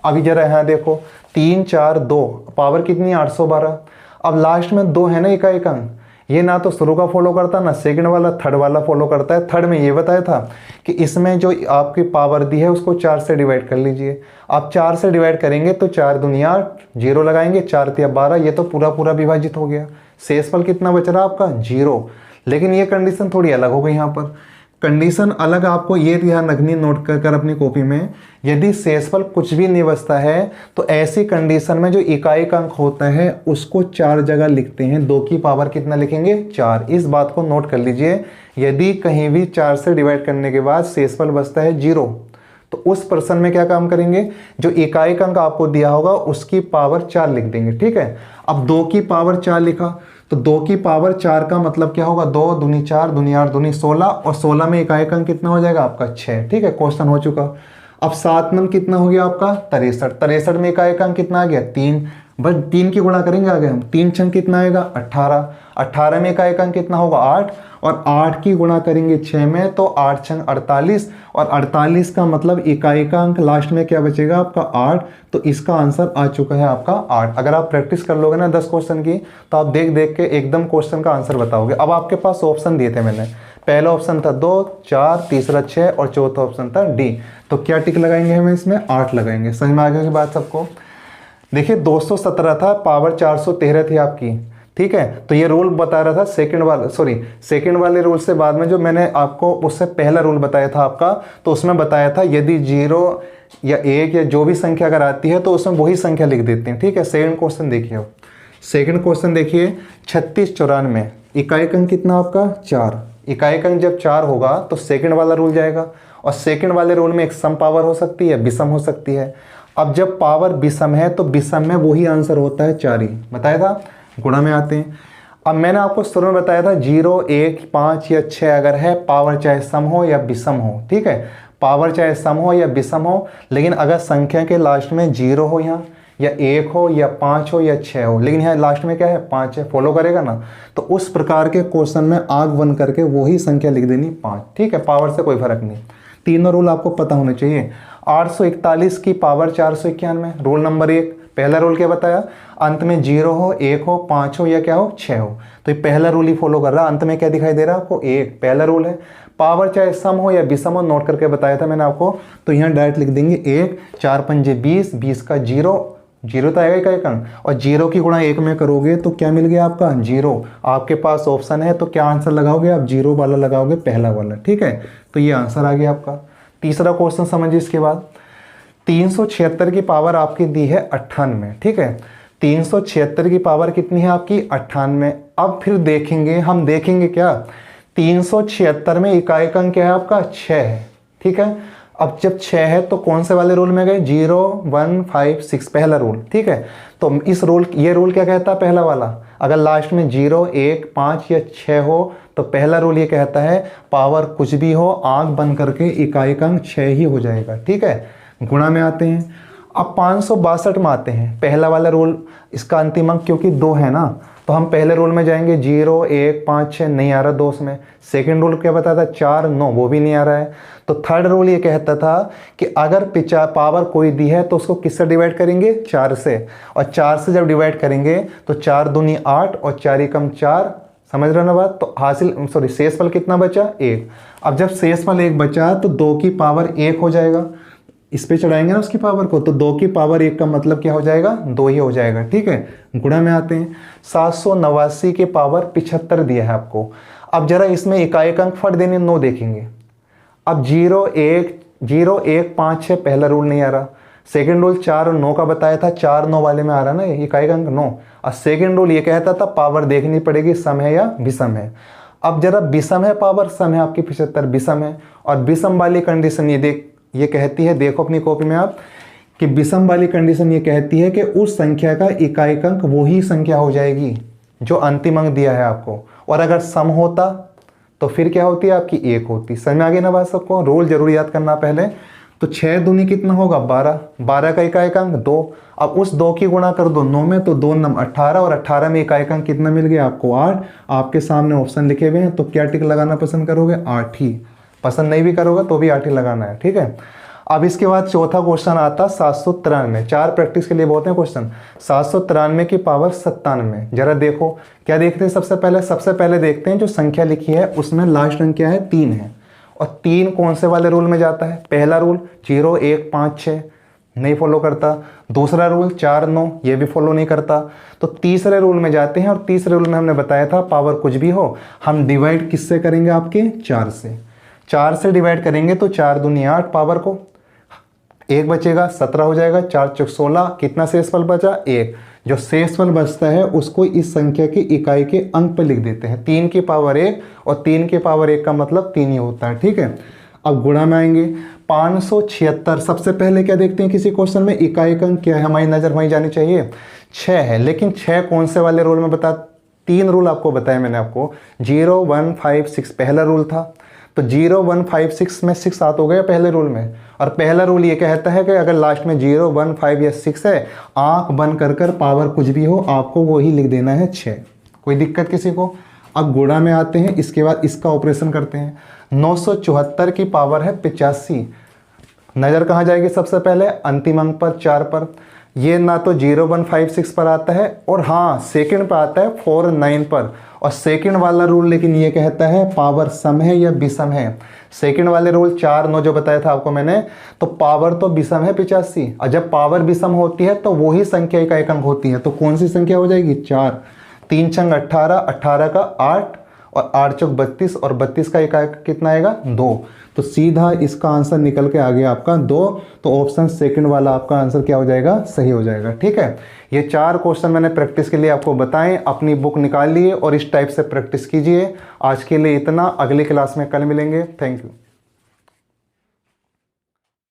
Speaker 1: अभी जरा यहाँ देखो, 3, 4, 2, पावर कितनी 812। अब लास्ट में 2 है ना इकाई का अंक, ये ना तो शुरू का फॉलो करता ना सेकंड वाला, थर्ड वाला फॉलो करता है। थर्ड में ये बताया था कि इसमें जो आपकी पावर दी है उसको 4 से डिवाइड कर लीजिए। आप 4 से डिवाइड करेंगे तो 4 दूनी 8, 0 लगाएंगे, 4 तिया 12, ये तो पूरा पूरा विभाजित हो गया। शेषफल कितना बच रहा आपका 0। लेकिन ये कंडीशन थोड़ी अलग हो गई यहाँ पर, कंडीशन अलग आपको ये ध्यान रखनी, नोट कर अपनी कॉपी में, यदि शेषफल कुछ भी नहीं बचता है तो ऐसी कंडीशन में जो इकाई का अंक होता है उसको 4 जगह लिखते हैं। 2 की पावर कितना लिखेंगे? 4। इस बात को नोट कर लीजिए। यदि कहीं भी 4 से डिवाइड करने के बाद शेषफल बचता है 0 तो उस प्रश्न में क्या काम करेंगे, जो इकाई का अंक आपको दिया होगा उसकी पावर 4 लिख देंगे। ठीक है, अब 2 की पावर 4 लिखा तो 2 की पावर 4 का मतलब क्या होगा, 2 दूनी 4, दूनी 8, दूनी 16 और 16 में इकाई का अंक कितना हो जाएगा आपका 6। ठीक है, क्वेश्चन हो चुका। अब 7 नंबर कितना हो गया आपका 63। 63 में इकाई का अंक कितना आ गया 3, बस 3 की गुणा करेंगे आगे हम। 3 छंग कितना आएगा 18। 18 में इकाई का अंक कितना होगा 8 और 8 की गुणा करेंगे 6 में तो 8 छंग 48 और 48 का मतलब इकाई का अंक लास्ट में क्या बचेगा आपका 8। तो इसका आंसर आ चुका है आपका 8। अगर आप प्रैक्टिस कर लोगे ना 10 क्वेश्चन की तो आप देख देख के एकदम क्वेश्चन का आंसर बताओगे। अब आपके पास ऑप्शन दिए थे मैंने, पहला ऑप्शन था 2, 4, तीसरा 6 और चौथा ऑप्शन था डी। तो क्या टिक लगाएंगे हम इसमें 8 लगाएंगे। समझ में आ गई बात सबको? देखिए 217 था, पावर 413 थी आपकी। ठीक है, तो ये रूल बता रहा था सेकंड वाले रूल से बाद में जो मैंने आपको उससे पहला रूल बताया था आपका, तो उसमें बताया था यदि 0 या 1 या जो भी संख्या अगर आती है तो उसमें वही संख्या लिख देते हैं। ठीक है, सेकंड क्वेश्चन देखिए। सेकंड क्वेश्चन देखिए 3694, इकाई अंक कितना आपका 4। इकाई अंक जब 4 होगा तो सेकंड वाला रूल जाएगा और सेकंड वाले रूल में एक सम पावर हो सकती है, विषम हो सकती है। अब जब पावर विषम है तो विषम में वही आंसर होता है 4 ही, बताया था। गुणा में आते हैं। अब मैंने आपको शुरू में बताया था 0, 1, 5 या 6 अगर है, पावर चाहे सम हो या विषम हो। ठीक है, पावर चाहे सम हो या विषम हो, लेकिन अगर संख्या के लास्ट में 0 हो यहाँ या 1 हो या 5 हो या 6 हो, लेकिन यहाँ लास्ट में क्या है 5 है, फॉलो करेगा ना, तो उस प्रकार के क्वेश्चन में आग बन करके वही संख्या लिख देनी 5। ठीक है, पावर से कोई फर्क नहीं। तीनों रूल आपको पता होने चाहिए। 841 की पावर 491, रूल नंबर 1। पहला रूल क्या बताया, अंत में 0 हो, 1 हो, 5 हो या क्या हो 6 हो, तो ये पहला रूल ही फॉलो कर रहा है। अंत में क्या दिखाई दे रहा है आपको 1, पहला रूल है। पावर चाहे सम हो या विषम हो, नोट करके बताया था मैंने आपको, तो यहाँ डायरेक्ट लिख देंगे 1, 4 पंजे 20, 20 का 0 तो आएगा इकाई अंक, और 0 की गुणा 1 में करोगे तो क्या मिल गया आपका 0। आपके पास ऑप्शन है तो क्या आंसर लगाओगे आप, 0 वाला लगाओगे, पहला वाला। ठीक है, तो ये आंसर आ गया आपका। तीसरा क्वेश्चन समझिए इसके बाद। 376 की पावर आपकी दी है 98। ठीक है, 376 की पावर कितनी है आपकी 98। अब फिर हम देखेंगे क्या, 376 में इकाई का अंक क्या है आपका 6 है। ठीक है, अब जब 6 है तो कौन से वाले रूल में गए, 0, 1, 5, 6, पहला रूल। ठीक है, तो ये रूल क्या कहता है पहला वाला, अगर लास्ट में 0, 1, 5 या 6 हो तो पहला रूल ये कहता है पावर कुछ भी हो, आंख बंद करके इकाई का अंक 6 ही हो जाएगा। ठीक है, गुणा में आते हैं। अब 562 में आते हैं, पहला वाला रूल, इसका अंतिम अंक क्योंकि 2 है ना, तो हम पहले रूल में जाएंगे। 0, 1, 5, 6 नहीं आ रहा 2 में। सेकंड रूल क्या बताता है 4, 9, वो भी नहीं आ रहा है। तो थर्ड रूल ये कहता था कि अगर पावर कोई दी है तो उसको किससे डिवाइड करेंगे 4 से, और 4 से जब डिवाइड करेंगे तो 4 दूनी 8 और 4 एकम 4, समझ रहे हो ना बात। तो शेषफल कितना बचा 1। अब जब शेषफल 1 बचा तो 2 की पावर 1 हो जाएगा, इस पे चढ़ाएंगे ना उसकी पावर को, तो 2 की पावर 1 का मतलब क्या हो जाएगा 2 ही हो जाएगा। ठीक है, गुणा में आते हैं। 789 के पावर 75 दिया है आपको। अब जरा इसमें इकाई का अंक फट देने 9 देखेंगे। अब 0, 1, 5, 6 पहला रूल नहीं आ रहा। सेकंड रूल 4 और 9 का बताया था, 4, 9 वाले में आ रहा ना इकाई का अंक 9। और सेकंड रूल ये कहता था पावर देखनी पड़ेगी सम है या विषम है। अब जरा विषम है पावर, सम है आपकी 75, विषम है। और विषम वाली कंडीशन ये कहती है, देखो अपनी कॉपी में आप, कि विषम वाली कंडीशन ये कहती है कि उस संख्या का इकाई अंक वही संख्या हो जाएगी जो अंतिम अंक दिया है आपको। और अगर सम होता तो फिर क्या होती है आपकी 1 होती। समझ में आ गई ना बात सबको, रूल जरूर याद करना पहले। तो 6 दूनी कितना होगा 12, 12 का इकाई अंक 2। अब उस 2 की गुणा कर दो 9 में तो 2 9 18, और 18 में इकाई अंक कितना मिल गया आपको 8। आपके सामने ऑप्शन लिखे हुए हैं, तो क्या टिक लगाना पसंद करोगे 8 ही। पसंद नहीं भी करोगे तो भी 8 ही लगाना है। ठीक है, अब इसके बाद चौथा क्वेश्चन आता 793। 4 प्रैक्टिस के लिए बहुत है क्वेश्चन। 793 की पावर 97। जरा देखो क्या देखते हैं। सबसे पहले देखते हैं जो संख्या लिखी है उसमें लास्ट अंक क्या है 3 है, और 3 कौन से वाले रूल में जाता है। पहला रूल 0, 1, 5, 6 नहीं फॉलो करता। दूसरा रूल 4, 9 ये भी फॉलो नहीं करता। तो तीसरे रूल में जाते हैं, और तीसरे रूल में हमने बताया था पावर कुछ भी हो हम डिवाइड किससे करेंगे आपके 4 से। 4 से डिवाइड करेंगे तो 4 दूनी 8 पावर को, 1 बचेगा 17 हो जाएगा, 4 चौक 16, कितना शेषफल बचा 1। जो शेषफल बचता है उसको इस संख्या की इकाई के अंक पर लिख देते हैं। 3 की पावर 1 और 3 की पावर 1 का मतलब 3 ही होता है, ठीक है। अब गुणा में आएंगे 576। सबसे पहले क्या देखते हैं किसी क्वेश्चन में, इकाई का अंक क्या है, हमारी नजर वहीं जानी चाहिए, 6 है। लेकिन 6 कौन से वाले रूल में बता, 3 रूल आपको बताया मैंने आपको। 0 1 5 6 पहला रूल था, तो 0 1 5 6 में 6 सात हो गया पहले रूल में। और पहला रूल ये कहता है कि अगर लास्ट में 0 1 5 या 6 है, आंख बंद कर कर पावर कुछ भी हो आपको वही लिख देना है 6। कोई दिक्कत किसी को। अब गुणा में आते हैं, इसके बाद इसका ऑपरेशन करते हैं। 974 की पावर है 85। नज़र कहाँ जाएगी सबसे पहले, अंतिम अंक पर 4 पर। ये ना तो 0 1 5 6 पर आता है और हाँ सेकंड पर आता है 4 9 पर। और सेकंड वाला रूल लेकिन ये कहता है पावर सम है या विषम है। सेकंड वाले रूल 4 9 जो बताया था आपको मैंने, तो पावर तो विषम है 85, और जब पावर विषम होती है तो वही संख्या का एक अंक होती है। तो कौन सी संख्या हो जाएगी, 4। 3 छंग 18, 18 का 8 और 8 चौक 32 और 32 का इकाई कितना आएगा 2। तो सीधा इसका आंसर निकल के आ गया आपका 2। तो ऑप्शन सेकंड वाला आपका आंसर क्या हो जाएगा, सही हो जाएगा, ठीक है। ये 4 क्वेश्चन मैंने प्रैक्टिस के लिए आपको बताएं, अपनी बुक निकाल लिए और इस टाइप से प्रैक्टिस कीजिए। आज के लिए इतना, अगली क्लास में कल मिलेंगे। Thank you.